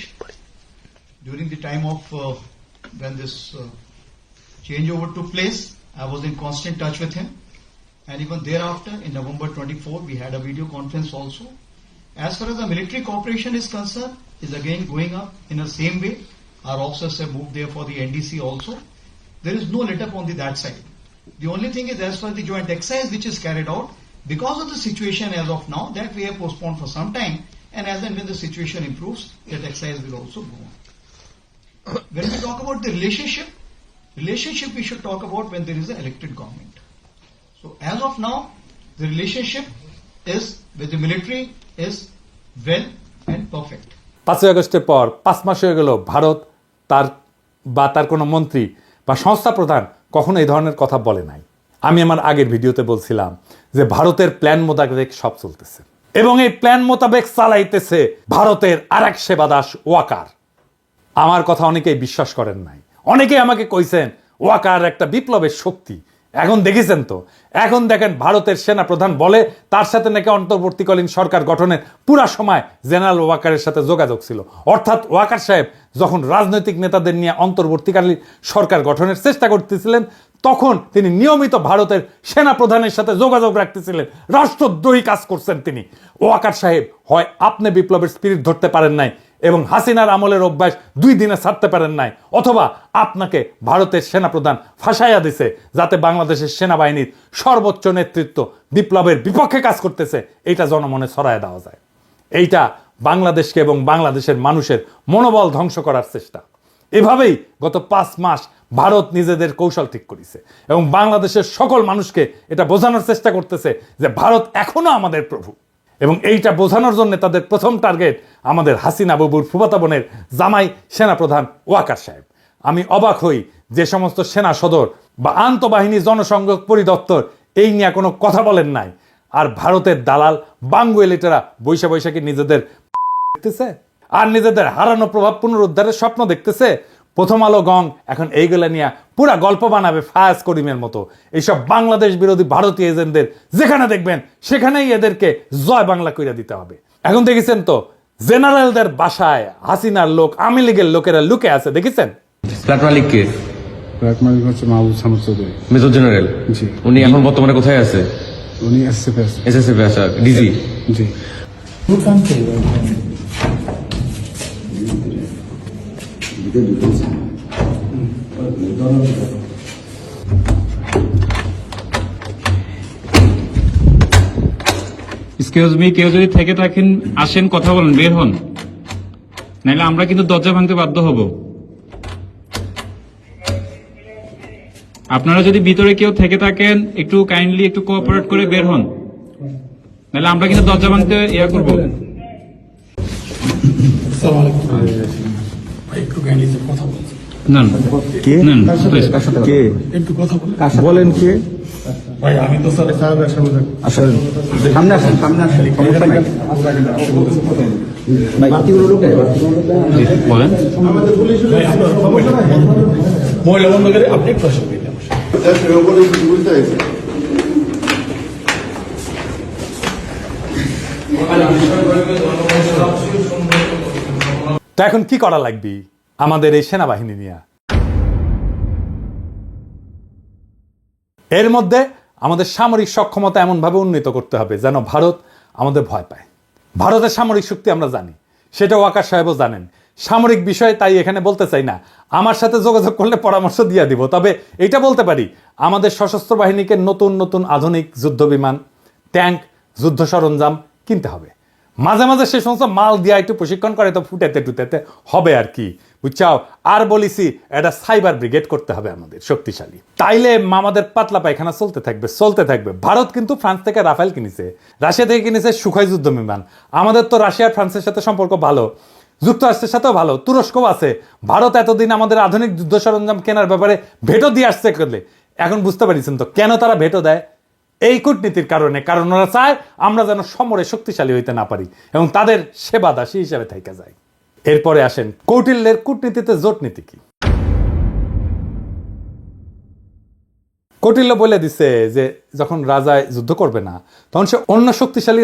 Speaker 6: during the time of when this changeover took place. I was in constant touch with him, and even thereafter, in November 24, we had a video conference also. As far as the military cooperation is concerned, is again going up in the same way. Our officers have moved there for the NDC also. There is no let up on that side. The only thing is, as far as the joint exercise which is carried out, because of the situation as of now, that we have postponed for some time, and as and when the situation improves, that exercise will also go on. When we talk about the relationship we should talk about when there is an elected government. So as of now, the relationship is with the military is well and perfect.
Speaker 1: 5 আগস্টের পর 5 মাস হয়ে গেল, ভারত তার কোনো মন্ত্রী বা সংস্থা প্রধান কখনো এই ধরনের কথা বলে নাই। আমি আমার আগের ভিডিওতে বলছিলাম যে ভারতের প্ল্যান মোতাবেক সব চলতেছে, এবং এই প্ল্যান মোতাবেক চালাইতেছে ভারতের আরেক সেবাদাস ওয়াকার। আমার কথা অনেকেই বিশ্বাস করেন নাই, অনেকেই আমাকে কইছেন ওয়াকার একটা বিপ্লবের শক্তি। এখন দেখেছেন তো, এখন দেখেন ভারতের সেনা প্রধান বলে তার সাথে নাকি অন্তর্বর্তীকালীন সরকার গঠনের পুরা সময় জেনারেল ওয়াকারের সাথে যোগাযোগ ছিল। অর্থাৎ ওয়াকার সাহেব যখন রাজনৈতিক নেতাদের নিয়ে অন্তর্বর্তীকালীন সরকার গঠনের চেষ্টা করতেছিলেন, তখন তিনি নিয়মিত ভারতের সেনা প্রধানের সাথে যোগাযোগ রাখতেছিলেন। রাষ্ট্রদ্রোহী কাজ করছেন তিনি। ওয়াকার সাহেব হয় আপনি বিপ্লবের স্পিরিট ধরতে পারেন নাই এবং হাসিনার আমলের অভ্যাস 2 দিনে ছাড়তে পারেন নাই, অথবা আপনাকে ভারতের সেনাপ্রধান ফাঁসাইয়া দিছে যাতে বাংলাদেশের সেনাবাহিনীর সর্বোচ্চ নেতৃত্ব বিপ্লবের বিপক্ষে কাজ করতেছে এইটা জনমনে ছড়ায় দেওয়া যায়। এইটা বাংলাদেশকে এবং বাংলাদেশের মানুষের মনোবল ধ্বংস করার চেষ্টা। এভাবেই গত 5 মাস ভারত নিজেদের কৌশল ঠিক করেছে এবং বাংলাদেশের সকল মানুষকে এটা বোঝানোর চেষ্টা করতেছে যে ভারত এখনো আমাদের প্রভু। এবং এইটা বোঝানোর জন্য তাদের প্রথম টার্গেট আমাদের হাসিনা বাবুর ফুফাতো বোনের জামাই সেনাপ্রধান ওয়াকার সাহেব। আমি অবাক হই যে সমস্ত সেনা সদর বা আন্তঃবাহিনী জনসংযোগ পরিদপ্তর এই নিয়ে কোনো কথা বলেন নাই, আর ভারতের দালাল বাঙ্গুয়েলিটেরা বৈশাখী নিজেদের দেখতেছে আর নিজেদের হারানো প্রভাব পুনরুদ্ধারের স্বপ্ন দেখতেছে। প্রথম আলো গং এখন এইগুলা নিয়ে পুরা গল্প বানাবে ফায়াজ করিমের মতো। এইসব বাংলাদেশ বিরোধী ভারতীয় এজেন্টদের যেখানে দেখবেন সেখানেই এদেরকে জয় বাংলা কইরা দিতে হবে। এখন দেখেছেন তো জেনারেলদের বাসায় হাসিনার লোক, আওয়ামী লীগের লোকেরা লুকে আছে, দেখেছেন?
Speaker 7: ফ্ল্যাট মালিক কে?
Speaker 8: ফ্ল্যাট মালিক হচ্ছে মাহবুব সামদ চৌধুরী,
Speaker 7: মেজর জেনারেল।
Speaker 8: জি।
Speaker 7: উনি এখন বর্তমানে কোথায় আছে?
Speaker 8: উনি এসএসএফ আছে।
Speaker 7: এসএসএফ আছে, ডিজি।
Speaker 8: জি।
Speaker 9: এক্সকিউজ মি, কেউ যদি থেকে থাকেন আসেন, কথা বলেন, বের হন, নাহলে আমরা কিন্তু দরজা ভাঙতে বাধ্য হব। আপনারা যদি ভিতরে কেউ থেকে থাকেন একটু কাইন্ডলি একটু কোঅপারেট করে বের হন, নাহলে আমরা কিন্তু দরজা ভাঙতে ইয়া করবো। না না,
Speaker 8: কে?
Speaker 9: না না, please।
Speaker 8: কে? একটু কথা বলেন কে?
Speaker 6: ভাই আমি তো স্যার
Speaker 8: আসলে সামনে আসেন, সামনে আসেন।
Speaker 9: জি, বলেন।
Speaker 6: মহিলা বন্ধ করে আপনি প্রশ্ন দিলেন।
Speaker 1: তো এখন কি করা লাগবে আমাদের এই সেনাবাহিনী নিয়ে? এর মধ্যে আমাদের সামরিক সক্ষমতা এমনভাবে উন্নীত করতে হবে যেন ভারত আমাদের ভয় পায়। ভারতের সামরিক শক্তি আমরা জানি, সেটা ওয়াকার সাহেবও জানেন। সামরিক বিষয়ে তাই এখানে বলতে চাই না, আমার সাথে যোগাযোগ করলে পরামর্শ দিয়ে দিব। তবে এটা বলতে পারি, আমাদের সশস্ত্র বাহিনীকে নতুন নতুন আধুনিক যুদ্ধ বিমান, ট্যাঙ্ক, যুদ্ধ সরঞ্জাম কিনতে হবে। মাঝে মাঝে সে সমস্ত মাল দিয়া একটু প্রশিক্ষণ করে তো ফুটেতে টুটেতে হবে আর কি, বুঝছাও। আর বলিছি এটা সাইবার ব্রিগেড করতে হবে আমাদের শক্তিশালী, তাইলে আমাদের পাতলা পায়খানা চলতে থাকবে। ভারত কিন্তু ফ্রান্স থেকে রাফেল কিনেছে, রাশিয়া থেকে কিনেছে সুখোই যুদ্ধ বিমান। আমাদের তো রাশিয়া ফ্রান্সের সাথে সম্পর্ক ভালো, যুক্তরাষ্ট্রের সাথেও ভালো, তুরস্কও আছে। ভারত এতদিন আমাদের আধুনিক যুদ্ধ সরঞ্জাম কেনার ব্যাপারে ভেটো দিয়ে আসছে করলে, এখন বুঝতে পারছেন তো কেন তারা ভেটো দেয়? এই কূটনীতির কারণে, কারণ ওরা চায় আমরা যেন সমরে শক্তিশালী হইতে না পারি এবং তাদের সেবা দাসী হিসেবে থাইকা যায়। এরপরে আসেন কৌটিল্যের কূটনীতিতে জোট নীতি কি। কৌটিল্য বলে দিছে যে যখন রাজায় যুদ্ধ করবে না তখন সে অন্য শক্তিশালী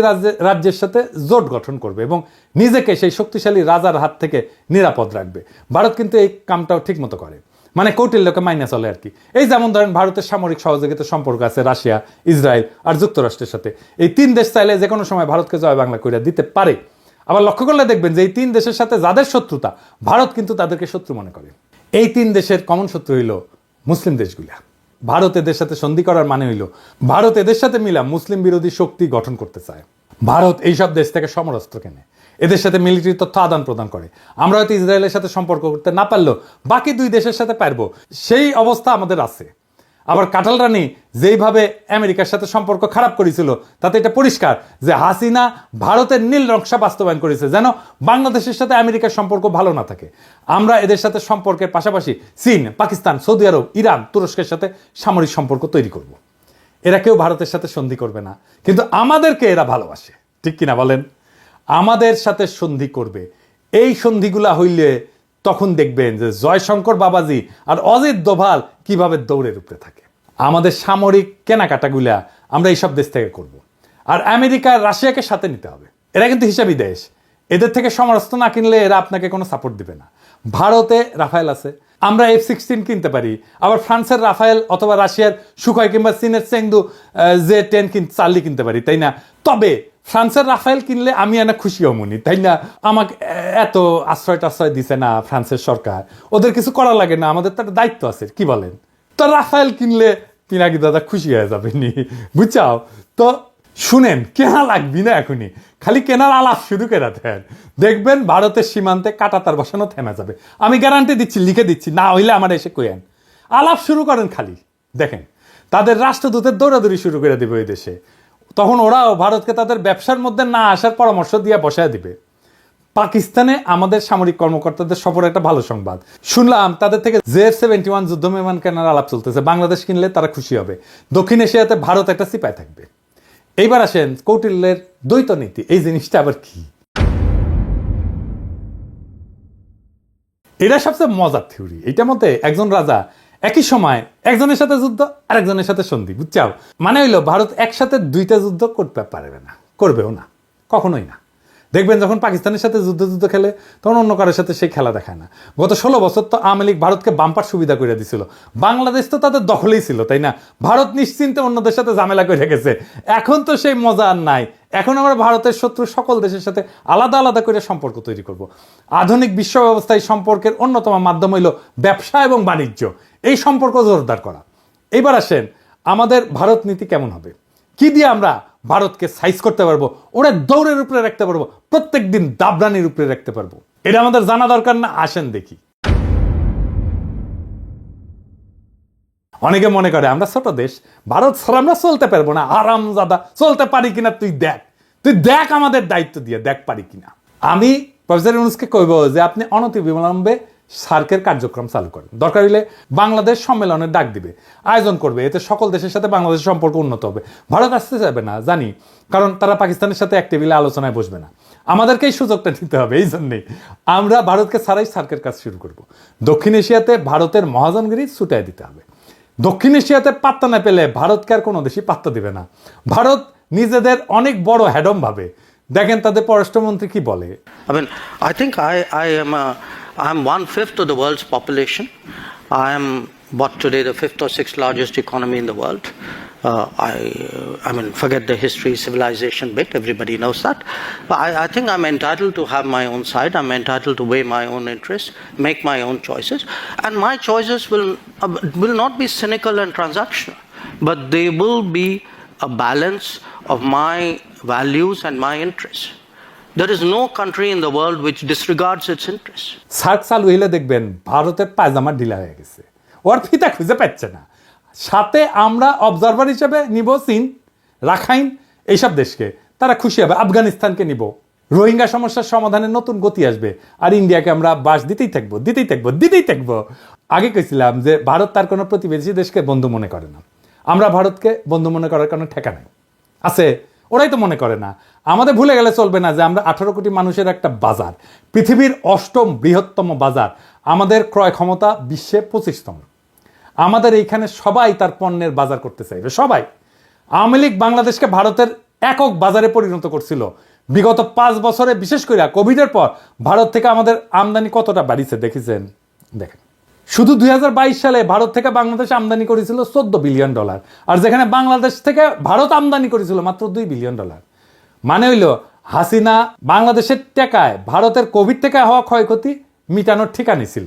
Speaker 1: রাজ্যের সাথে জোট গঠন করবে এবং নিজেকে সেই শক্তিশালী রাজার হাত থেকে নিরাপদ রাখবে। ভারত কিন্তু এই কামটাও ঠিক মতো করে, মানে কৌটিল্যকে মাইনে চলে আর কি। এই যেমন ধরেন ভারতের সামরিক সহযোগিতার সম্পর্ক আছে রাশিয়া, ইসরায়েল আর যুক্তরাষ্ট্রের সাথে। এই তিন দেশ চাইলে যে কোনো সময় ভারতকে জয় বাংলা করে দিতে পারে। আবার লক্ষ্য করলে দেখবেন যে এই তিন দেশের সাথে যাদের শত্রুতা, ভারত কিন্তু তাদেরকে শত্রু মনে করে। এই তিন দেশের কমন শত্রু হইল মুসলিম দেশগুলা। ভারত এদের সাথে সন্ধি করার মানে হইল ভারত এদের সাথে মিলা মুসলিম বিরোধী শক্তি গঠন করতে চায়। ভারত এইসব দেশ থেকে সমরাস্ত্র কেনে, এদের সাথে মিলিটারি তথ্য আদান প্রদান করে। আমরা হয়তো ইসরায়েলের সাথে সম্পর্ক করতে না পারলেও বাকি দুই দেশের সাথে পারবো, সেই অবস্থা আমাদের আছে। আবার কাঁঠাল রানী যেইভাবে আমেরিকার সাথে সম্পর্ক খারাপ করেছিল, তাতে এটা পরিষ্কার যে হাসিনা ভারতের নীল নকশা বাস্তবায়ন করেছে যেন বাংলাদেশের সাথে আমেরিকার সম্পর্ক ভালো না থাকে। আমরা এদের সাথে সম্পর্কের পাশাপাশি চীন, পাকিস্তান, সৌদি আরব, ইরান, তুরস্কের সাথে সামরিক সম্পর্ক তৈরি করব। এরা কেউ ভারতের সাথে সন্ধি করবে না, কিন্তু আমাদেরকে এরা ভালোবাসে, ঠিক কিনা বলেন? আমাদের সাথে সন্ধি করবে। এই সন্ধিগুলা হইলে তখন দেখবেন যে জয়শঙ্কর বাবাজি আর অজিত দোভাল কিভাবে দৌড়ের উপরে থাকে। আমাদের সামরিক কেনাকাটাগুলা আমরা এইসব দেশ থেকে করব। আর আমেরিকা, রাশিয়াকে সাথে নিতে হবে। এরা কিন্তু হিসাবি দেশ, এদের থেকে সমরাস্ত্র না কিনলে এরা আপনাকে কোনো সাপোর্ট দিবে না। ভারতে রাফায়েল আছে, আমরা F-16 কিনতে পারি। আবার ফ্রান্সের রাফায়েল অথবা রাশিয়ার সুখোই কিংবা চীনের চেংদু J-10 চার্লি কিনতে পারি, তাই না? তবে ফ্রান্সের রাফায়েল কিনলে আমি এনে খুশি হমনি, তাই না? আমাকে এত আশ্রয় দিছে না ফ্রান্সের সরকার, ওদের কিছু করা লাগে না, আমাদের তো একটা দায়িত্ব আছে, কি বলেন? তো রাফায়েল কিনলে পিনাকি দাদা খুশি হয়ে যাবে নি, বুঝছাও? তো শুনেন, কেনা লাগবি না এখনই, খালি কেনার আলাপ শুরু করে দেন, দেখবেন ভারতের সীমান্তে কাঁটাতার বসানো থেমে যাবে। আমি গ্যারান্টি দিচ্ছি, লিখে দিচ্ছি, না হইলে আমার এসে কইেন। আলাপ শুরু করেন খালি, দেখেন তাদের রাষ্ট্রদূতের দৌড়াদৌড়ি শুরু করে দিবে ওই দেশে। তখন ওরাও ভারতকে তাদের ব্যবসার মধ্যে না আসার পরামর্শ দিয়ে বসায় দিবে। পাকিস্তানে আমাদের সামরিক কর্মকর্তাদের সফরে একটা ভালো সংবাদ শুনলাম, তাদের থেকে J-71 যুদ্ধ বিমান কেনার আলাপ চলতেছে। বাংলাদেশ কিনলে তারা খুশি হবে। দক্ষিণ এশিয়াতে ভারত একটা সিপাই থাকবে। এইবার আসেন কৌটিল্যের দ্বৈত নীতি, এই জিনিসটা আবার কি? এটা সবচেয়ে মজার থিওরি। এইটার মধ্যে একজন রাজা একই সময় একজনের সাথে যুদ্ধ আর একজনের সাথে সন্ধি, বুঝছাও? মানে হইলো ভারত একসাথে দুইটা যুদ্ধ করতে পারবে না, করবেও না, কখনোই না। দেখবেন যখন পাকিস্তানের সাথে যুদ্ধ খেলে তখন অন্য কারোর সাথে সেই খেলা দেখায় না। গত 16 বছর তো আওয়ামী লীগ ভারতকে বাম্পার সুবিধা করে দিছিল। বাংলাদেশ তো তাদের দখলেই ছিল, তাই না? ভারত নিশ্চিন্তে অন্যদের সাথে ঝামেলা করে গেছে। এখন তো সেই মজা আর নাই। এখন আমরা ভারতের শত্রু সকল দেশের সাথে আলাদা আলাদা করে সম্পর্ক তৈরি করব। আধুনিক বিশ্ব ব্যবস্থায় সম্পর্কের অন্যতম মাধ্যম হইল ব্যবসা এবং বাণিজ্য, এই সম্পর্ক জোরদার করা। এবার আসেন আমাদের ভারত নীতি কেমন হবে, কি দিয়ে আমরা ভারতকে সাইজ করতে পারবো, ওরা দৌড়ের উপরে রাখতে পারবো, প্রত্যেক দিন দাবরানির উপরে রাখতে পারবো। এটা আমাদের জানা দরকার না? আসেন দেখি। অনেকে মনে করে আমরা ছোট দেশ, ভারত ছাড়া আমরা চলতে পারবো না। আরামজাদা, চলতে পারি কিনা তুই দেখ আমাদের দায়িত্ব দিয়ে দেখ পারি কিনা। আমি প্রফেসর ইউনূসকে কইব যে আপনি অনতিবিলম্বে সার্কের কার্যক্রম চালু করেন। দরকার হলে বাংলাদেশ সম্মেলনের ডাক দিবে, আয়োজন করবে, এতে সকল দেশের সাথে বাংলাদেশের সম্পর্ক উন্নত হবে। ভারত আসতে চাইবে না জানি, কারণ তারা পাকিস্তানের সাথে এক টেবিলে আলোচনায় বসবে না। আমাদেরকে এই সুযোগটা নিতে হবে। এই জন্যেই আমরা ভারতকে ছাড়াই সার্কের কাজ শুরু করব। দক্ষিণ এশিয়াতে ভারতের মহাজনগিরি ছুটাই দিতে হবে। দক্ষিণ এশিয়াতে পাত্তা না পেলে ভারতকে আর কোনো দেশই পাত্তা দিবে না। ভারত নিজেদের অনেক বড় হ্যাডম ভাবে। দেখেন তাদের পররাষ্ট্রমন্ত্রী কি বলে।
Speaker 10: I think I'm 1/5 of the world's population. I am today the 5th or 6th largest economy in the world. I mean, forget the history, civilization bit, everybody knows that. But I think I'm entitled to have my own side, I'm entitled to weigh my own interests, make my own choices, and my choices will not be cynical and transactional, but they will be a balance of my values and my interests. There is no country in the world which disregards its interests.
Speaker 1: SAARC চালু হইলে দেখবেন ভারতের পায়জামা ঢিলা হয়ে গেছে, ওর ফিতা খুঁজে পাচ্ছে না। সাথে আমরা অবজারভার হিসেবে নিব চীন, রাখাইন, এইসব দেশকে, তারা খুশি হবে। আফগানিস্তানকে নিব, রোহিঙ্গা সমস্যার সমাধানে নতুন গতি আসবে। আর ইন্ডিয়াকে আমরা বাস দিতেই থাকবো। আগে কইছিলাম যে ভারত তার কোনো প্রতিবেশী দেশকে বন্ধু মনে করে না। আমরা ভারতকে বন্ধু মনে করার কোনো ঠেকা নাই আছে, ওরাই তো মনে করে না। আমাদের ভুলে গেলে চলবে না যে আমরা 18 কোটি মানুষের একটা বাজার, পৃথিবীর 8ম বৃহত্তম বাজার, আমাদের ক্রয় ক্ষমতা বিশ্বে 25তম। আমাদের এইখানে সবাই তার পণ্যের বাজার করতে চাইবে, সবাই। আওয়ামী লীগ বাংলাদেশকে ভারতের একক বাজারে পরিণত করছিল। বিগত 5 বছরে, বিশেষ করে কোভিডের পর ভারত থেকে আমাদের আমদানি কতটা বাড়িছে দেখেছেন? দেখেন, শুধু 2022 সালে ভারত থেকে বাংলাদেশ আমদানি করেছিল $14 বিলিয়ন, আর যেখানে বাংলাদেশ থেকে ভারত আমদানি করেছিল মাত্র $2 বিলিয়ন। মানে হইল হাসিনা বাংলাদেশের টাকায় ভারতের কোভিড থেকে হওয়া ক্ষয়ক্ষতি মিটানোর ঠিকানি ছিল।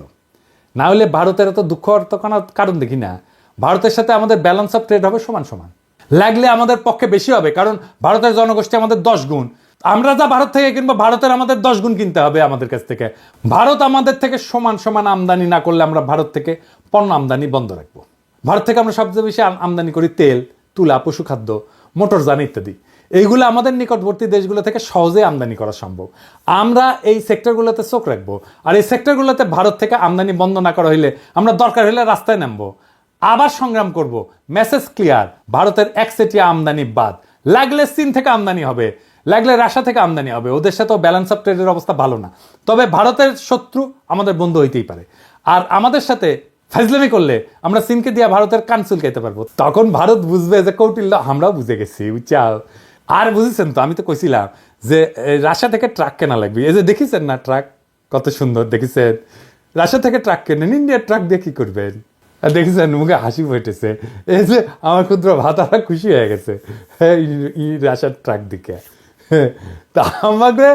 Speaker 1: না হলে ভারতের এত দুঃখ অর্থ কারণ দেখি না। ভারতের সাথে আমাদের ব্যালেন্স অফ ট্রেড হবে সমান সমান, লাগলে আমাদের পক্ষে বেশি হবে, কারণ ভারতের জনগোষ্ঠী আমাদের 10 গুণ। আমরা যা ভারত থেকে কিনবো, ভারতের আমাদের 10 গুণ কিনতে হবে আমাদের কাছ থেকে। ভারত আমাদের থেকে সমান সমান আমদানি না করলে আমরা ভারত থেকে পণ্য আমদানি বন্ধ রাখবো। ভারত থেকে আমরা সবচেয়ে বেশি আমদানি করি তেল, তুলা, পশুখাদ্য, মোটরযান ইত্যাদি। এইগুলো আমাদের নিকটবর্তী দেশগুলো থেকে সহজে আমদানি করা সম্ভব। আমরা এই সেক্টরগুলোতে চোখ রাখবো, আর এই সেক্টরগুলোতে ভারত থেকে আমদানি বন্ধ না করা হইলে আমরা দরকার হলে রাস্তায় নামবো, আবার সংগ্রাম করব। মেসেজ ক্লিয়ার, ভারতের একচেটিয়া আমদানি বাদ, লাগলে চীন থেকে আমদানি হবে, লাগলে রাশিয়া থেকে আমদানি হবে। ওদের সাথেও ব্যালেন্স অফ ট্রেডের অবস্থা ভালো না। তবে ভারতের শত্রু আমাদের বন্ধু হইতেই পারে, আর আমাদের সাথে ফাজলামি করলে আমরা চীনকে দিয়ে ভারতের কান চুলকাইতে পারবো। তখন ভারত বুঝবে যে কৌটিল্য আমরাও বুঝে গেছি, বুঝছাও। আর বুঝেছেন তো, আমি তো কইছিলাম যে রাশিয়া থেকে ট্রাক কেনা লাগবে। এই যে দেখেছেন না ট্রাক কত সুন্দর, দেখেছেন? রাশিয়া থেকে ট্রাক কেনেন, ইন্ডিয়ার ট্রাক দিয়ে কি করবেন? আর দেখেছেন মুখে হাসি ফুটেছে। এই যে আমার ক্ষুদ্র ভাতারা খুশি হয়ে গেছে রাশিয়ার ট্রাক দিকে। তা আমাদের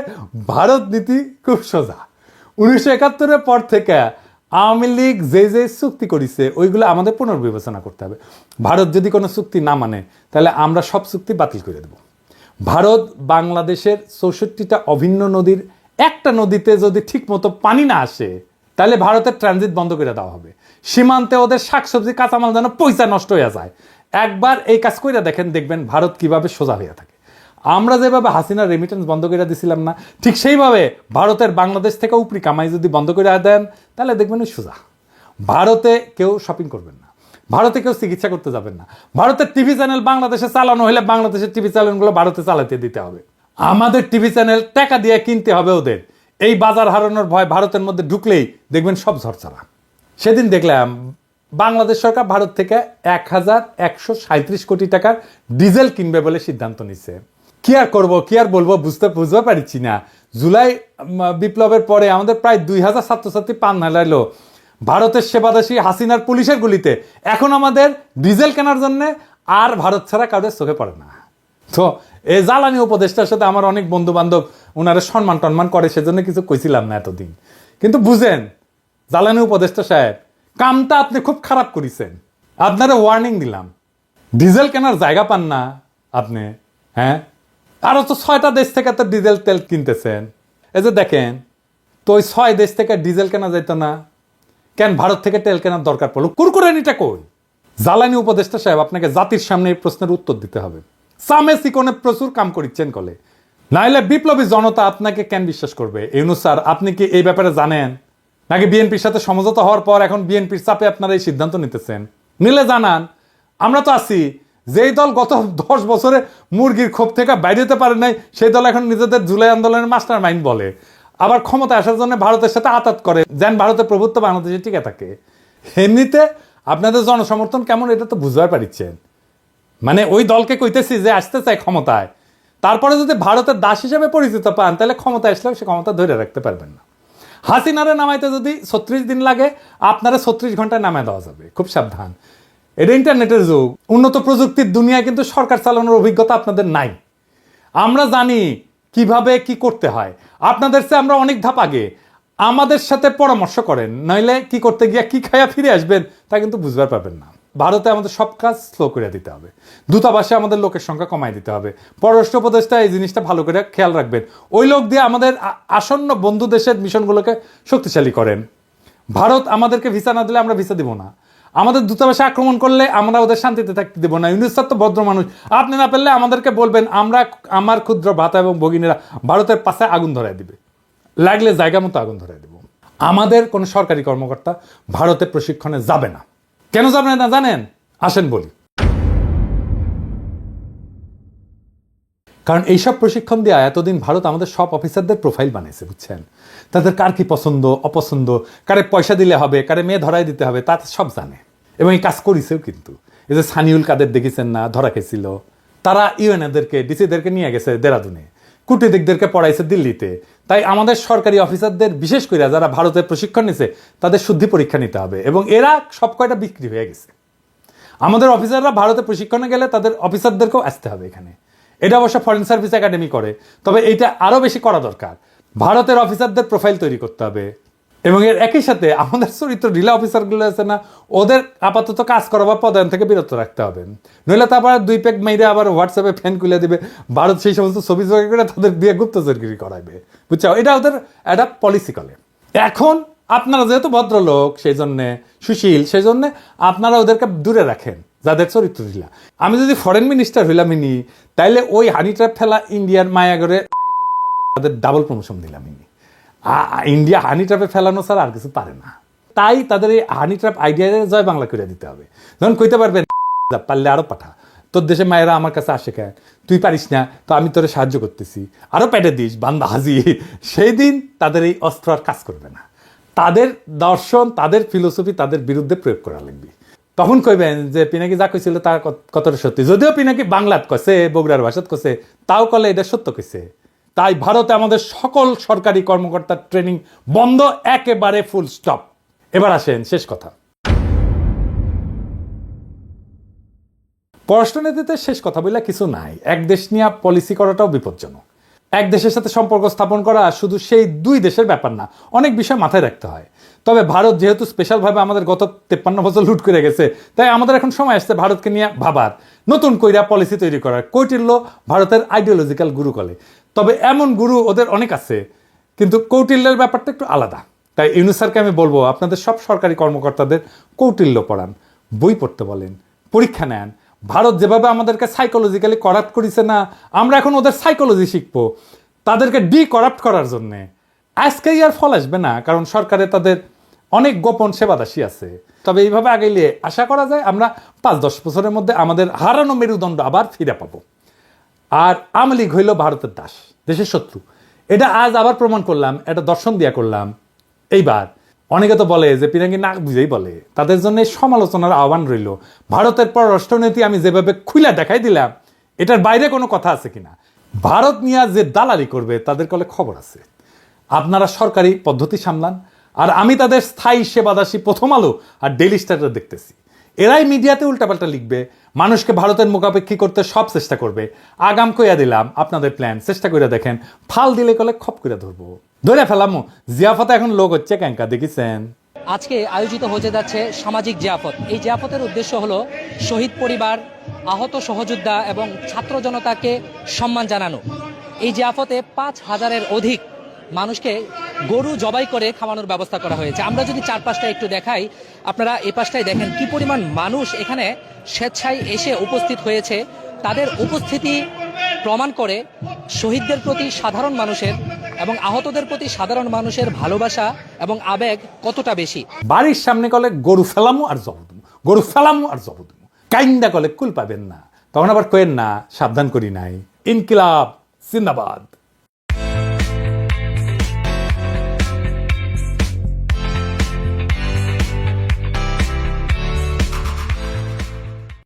Speaker 1: ভারত নীতি খুব সোজা। 1971-এর পর থেকে আওয়ামী লীগ যে চুক্তি করেছে ওইগুলো আমাদের পুনর্বিবেচনা করতে হবে। ভারত যদি কোনো চুক্তি না মানে তাহলে আমরা সব চুক্তি বাতিল করে দেব। ভারত বাংলাদেশের 64টা অভিন্ন নদীর একটা নদীতে যদি ঠিক মতো পানি না আসে তাহলে ভারতের ট্রানজিট বন্ধ করে দেওয়া হবে। সীমান্তে ওদের শাকসবজি কাঁচামাল যেন পয়সা নষ্ট হয়ে যায়। একবার এই কাজ করে দেখবেন ভারত কিভাবে সোজা হয়ে থাকে। আমরা যেভাবে হাসিনার রেমিটেন্স বন্ধ করে দিছিলাম না, ঠিক সেইভাবে ভারতের বাংলাদেশ থেকে উপরি কামাই যদি বন্ধ করে দেন তাহলে দেখবেন ওই সোজা। ভারতে কেউ শপিং করবেন না, ভারতে কেউ চিকিৎসা করতে যাবেন না। ভারতের টিভি চ্যানেল বাংলাদেশে চালানো হলে বাংলাদেশের টিভি চ্যানেলগুলো ভারতে চালাতে দিতে হবে। আমাদের টিভি চ্যানেল টাকা দিয়ে কিনতে হবে ওদের। এই বাজার হারানোর ভয় ভারতের মধ্যে ঢুকলেই দেখবেন সব ঝরঝরা। সেদিন দেখলাম বাংলাদেশ সরকার ভারত থেকে 1137 কোটি টাকার ডিজেল কিনবে বলে সিদ্ধান্ত নিচ্ছে। কি আর করবো, কি আর বলবো, বুঝতে পারছি না। জুলাই বিপ্লবের পরে আমাদের প্রায় 2000 ছাত্রছাত্রী প্রাণ হারাইলো ভারতের সেবাদাসী হাসিনার পুলিশের গুলিতে। এখন আমাদের ডিজেল কেনার জন্য আর ভারত ছাড়া কারোর চোখে পড়ে না। তো এই জ্বালানি উপদেষ্টার সাথে আমার অনেক বন্ধু বান্ধব ওনারা সম্মান টন্মান করে, সেজন্য কিছু কইছিলাম না এতদিন। কিন্তু বুঝেন জ্বালানি উপদেষ্টা সাহেব, কামটা আপনি খুব খারাপ করেছেন। আপনারা ওয়ার্নিং দিলাম, ডিজেল কেনার জায়গা পান না আপনি। হ্যাঁ, আরো তো 6টা দেশ থেকে তো ডিজেল তেল কিনতেছেন। এই যে দেখেন তো ওই 6 দেশ থেকে ডিজেল কেনা যেত না কেন? ভারত থেকে তেল কেনার দরকার পড়লো। কুরকুরানিটা কই? জ্বালানি উপদেষ্টা সাহেব, আপনাকে জাতির সামনে এই প্রশ্নের উত্তর দিতে হবে। সামে সিকোনে প্রচুর কাম করিচ্ছেন কলে, নাইলে বিপ্লবী জনতা আপনাকে কেন বিশ্বাস করবে? ইউনূস স্যার, আপনি কি এই ব্যাপারে জানেন নাকি বিএনপির সাথে সমঝোতা হওয়ার পর এখন বিএনপির চাপে আপনারা এই সিদ্ধান্ত নিতেছেন? নিলে জানান, আমরা তো আছি। যেই দল গত 10 বছরে মুরগির ক্ষোভ থেকে বাইরে যেতে পারে নাই, সেই দল এখন নিজেদের জুলাই আন্দোলনের মাস্টার মাইন্ড বলে, আবার ক্ষমতা আসার জন্য ভারতের সাথে আতাত করে, যেন ভারতের প্রভুত্ব বাংলাদেশে টিকে থাকে। এমনিতে আপনাদের জনসমর্থন কেমন এটা তো বুঝতে পারছেন। মানে ওই দলকে কইতেছি যে আসতে চায় ক্ষমতায়, তারপরে যদি ভারতের দাস হিসেবে পরিচিত পান তাহলে ক্ষমতা আসলেও সে ক্ষমতা ধরে রাখতে পারবেন না। হাসিনারে নামাইতে যদি 36 দিন লাগে, আপনারা 36 ঘন্টায় নামায় দেওয়া যাবে। খুব সাবধান, এটা ইন্টারনেটের যুগ, উন্নত প্রযুক্তির দুনিয়ায়, কিন্তু সরকার চালানোর অভিজ্ঞতা আপনাদের নাই। আমরা জানি কিভাবে কি করতে হয়, আপনাদের চেয়ে আমরা অনেক ধাপ আগে। আমাদের সাথে পরামর্শ করেন, নইলে কি করতে গিয়া কি খায়া ফিরে আসবেন তা কিন্তু বুঝবার পারবেন না। ভারতে আমাদের সব কাজ স্লো করে দিতে হবে, দূতাবাসে আমাদের লোকের সংখ্যা কমায় দিতে হবে। পররাষ্ট্র উপদেষ্টা এই জিনিসটা ভালো করে খেয়াল রাখবেন, ওই লোক দিয়ে আমাদের আসন্ন বন্ধু দেশের মিশনগুলোকে শক্তিশালী করেন। ভারত আমাদেরকে ভিসা না দিলে আমরা ভিসা দিব না, আমাদের দূতাবাসে আক্রমণ করলে আমরা ওদের শান্তিতে থাকতে দেবো না। ইউনুস স্যার তো ভদ্র মানুষ, আপনি না পারলে আমাদেরকে বলবেন, আমার ক্ষুদ্র ভ্রাতা এবং ভগিনীরা ভারতের পাশে আগুন ধরায় দিবে, লাগলে জায়গা মতো আগুন ধরায় দেব। আমাদের কোনো সরকারি কর্মকর্তা ভারতে প্রশিক্ষণে যাবে না। কেন যাবে না জানেন? আসেন বলি। কারণ এইসব প্রশিক্ষণ দেওয়া এতদিন ভারত আমাদের সব অফিসারদের প্রোফাইল বানিয়েছে, বুঝছেন? তাদের কার কি পছন্দ অপছন্দ, কারে পয়সা দিলে হবে, কারে মেয়ে ধরাই দিতে হবে, তা সব জানে এবং এই কাজ করেছেও। কিন্তু এই যে সানিউল কাদের দেখেছেন না, ধরা খেয়েছিল, তারা ইউএনএদেরকে ডিসিদেরকে নিয়ে গেছে দেরাদুনে, কূটনীতিকদেরকে পড়াইছে দিল্লিতে। তাই আমাদের সরকারি অফিসারদের বিশেষ করে যারা ভারতে প্রশিক্ষণ নিছে তাদের শুদ্ধি পরীক্ষা নিতে হবে, এবং এরা সব কয়টা বিক্রি হয়ে গেছে। আমাদের অফিসাররা ভারতে প্রশিক্ষণে গেলে তাদের অফিসারদেরকেও আসতে হবে এখানে। এটা অবশ্য ফরেন সার্ভিস একাডেমি করে, তবে এইটা আরো বেশি করা দরকার। ভারতের অফিসারদের প্রোফাইল তৈরি করতে হবে, এবং এর একই সাথে আমাদের চরিত্র ঢিলা অফিসারগুলো আছে না, ওদের আপাতত কাজ করা বা পদায়ন থেকে বিরত রাখতে হবে। নইলে তারপর 2 প্যাক মেরে আবার হোয়াটসঅ্যাপে ফ্যান খুলে দিবে, ভারত সেই সমস্ত ছবি জোগাড় করে তাদের দিয়ে গুপ্তচরগিরি করাইবে, বুঝছো? এটা ওদের একটা পলিসি করে। এখন আপনারা যেহেতু ভদ্রলোক, সেই জন্যে সুশীল, সেই জন্যে আপনারা ওদেরকে দূরে রাখেন যাদের চরিত্র ঢিলা। আমি যদি ফরেন মিনিস্টার হইলাম ইনি, তাইলে ওই হানি ট্র্যাপ ফেলা ইন্ডিয়ার মায়াগরে তাদের ডাবল প্রমোশন দিলাম ইনি। ইন্ডিয়া হানি ট্র্যাপে ফেলানো ছাড়া আর কিছু পারে না। তাই তাদের এই হানি ট্র্যাপ আইডিয়া জয় বাংলা করে দিতে হবে। যখন কইতে পারবেন পারলে আরো পাঠা, তোর দেশে মায়েরা আমার কাছে আসে কেন, তুই পারিস না তো আমি তোরে সাহায্য করতেছি, আরো পেটে দিস বান্দা হাজি, সেই দিন তাদের এই অস্ত্র আর কাজ করবে না। তাদের দর্শন, তাদের ফিলোসফি তাদের বিরুদ্ধে প্রয়োগ করা লাগবে। তখন কইবেন যে পিনাকি যা কইছিল তার কতটা সত্যি, যদিও পিনাকি বাংলাত কইছে, বগুড়ার ভাষাত কইছে, তাও কলে এটা সত্য কইছে। তাই ভারতে আমাদের সকল সরকারি কর্মকর্তার ট্রেনিং বন্ধ, একেবারে ফুল স্টপ। এবার আসেন শেষ কথা। পররাষ্ট্রনীতিতে শেষ কথা বললে কিছু নাই। এক দেশ নিয়ে পলিসি করাটাও বিপজ্জনক। এক দেশের সাথে সম্পর্ক স্থাপন করা শুধু সেই 2 দেশের ব্যাপার না, অনেক বিষয় মাথায় রাখতে হয়। তবে ভারত যেহেতু স্পেশালভাবে আমাদের গত 53 বছর লুট করে গেছে, তাই আমাদের এখন সময় আসছে ভারতকে নিয়ে ভাবার, নতুন কইরা পলিসি তৈরি করার। কৌটিল্য ভারতের আইডিওলজিক্যাল গুরু কলে, তবে এমন গুরু ওদের অনেক আছে, কিন্তু কৌটিল্যের ব্যাপারটা একটু আলাদা। তাই ইউনুস স্যারকে আমি বলবো, আপনাদের সব সরকারি কর্মকর্তাদের কৌটিল্য পড়ান, বই পড়তে বলেন, পরীক্ষা নেন। ভারত যেভাবে আমাদেরকে সাইকোলজিক্যালি করাপ্ট করেছে না, আমরা এখন ওদের সাইকোলজি শিখবো তাদেরকে করাপ্ট করার জন্যে। আজকেই আর ফল আসবে না, কারণ সরকারে তাদের অনেক গোপন সেবাদাসী আছে। তবে এইভাবে আগাইলে আশা করা যায় আমরা 5-10 বছরের মধ্যে আমাদের হারানো মেরুদণ্ড আবার ফিরে পাবো। আর আওয়ামী লীগ হইল ভারতের দাস, দেশের শত্রু। এটা আজ আবার প্রমাণ করলাম, এটা দর্শন দিয়া করলাম। এইবার অনেকে তো বলে যে পিনাকি না বুঝেই বলে, তাদের জন্য সমালোচনার আহ্বান রইল। ভারতের পররাষ্ট্রনীতি আমি যেভাবে খুলে দেখাই দিলাম, এটার বাইরে কোনো কথা আছে কিনা। ভারত নিয়ে যে দালালি করবে তাদের কলে খবর আছে। আপনারা সরকারি পদ্ধতি সামলান, আর আমি তাদের স্থায়ী সেবাদাসী প্রথম আলো আর ডেইলি স্টার দেখতেছি। এরাই মিডিয়াতে উল্টাপাল্টা লিখবে, মানুষকে ভারতের মুখাপেক্ষী করতে সব চেষ্টা করবে। আগাম কইয়া দিলাম আপনাদের প্ল্যান চেষ্টা করে দেখেন, ফাল দিলে কলে খপ করে ধরবো, ধরে ফেলামো। জিয়াফতে এখন লোক হচ্ছে ক্যাঙ্কা, দেখেছেন?
Speaker 11: আজকে আয়োজিত হতে যাচ্ছে সামাজিক জিয়াফত। এই জিয়াফতের উদ্দেশ্য হলো শহীদ পরিবার, আহত সহযোদ্ধা এবং ছাত্র জনতাকে সম্মান জানানো। এই জিয়াফতে 5000-এর অধিক মানুষকে গরু জবাই করে খাওয়ানোর ব্যবস্থা করা হয়েছে। আমরা যদি চারপাশটা একটু দেখাই, আপনারা এই পাশটায় দেখেন কি পরিমাণ মানুষ এখানে স্বেচ্ছায় এসে উপস্থিত হয়েছে। তাদের উপস্থিতি প্রমাণ করে শহীদদের প্রতি সাধারণ মানুষের এবং আহতদের প্রতি সাধারণ মানুষের ভালোবাসা এবং আবেগ কতটা বেশি।
Speaker 1: বাড়ির সামনে কলে গরু ফেলামু আর জব দেবো, গরু ফেলামু আর জব দেবো, কাইন্দা কলে কুল পাবেন না। তখন আবার কয়েন না সাবধান করি নাই। ইনকিলাব জিন্দাবাদ।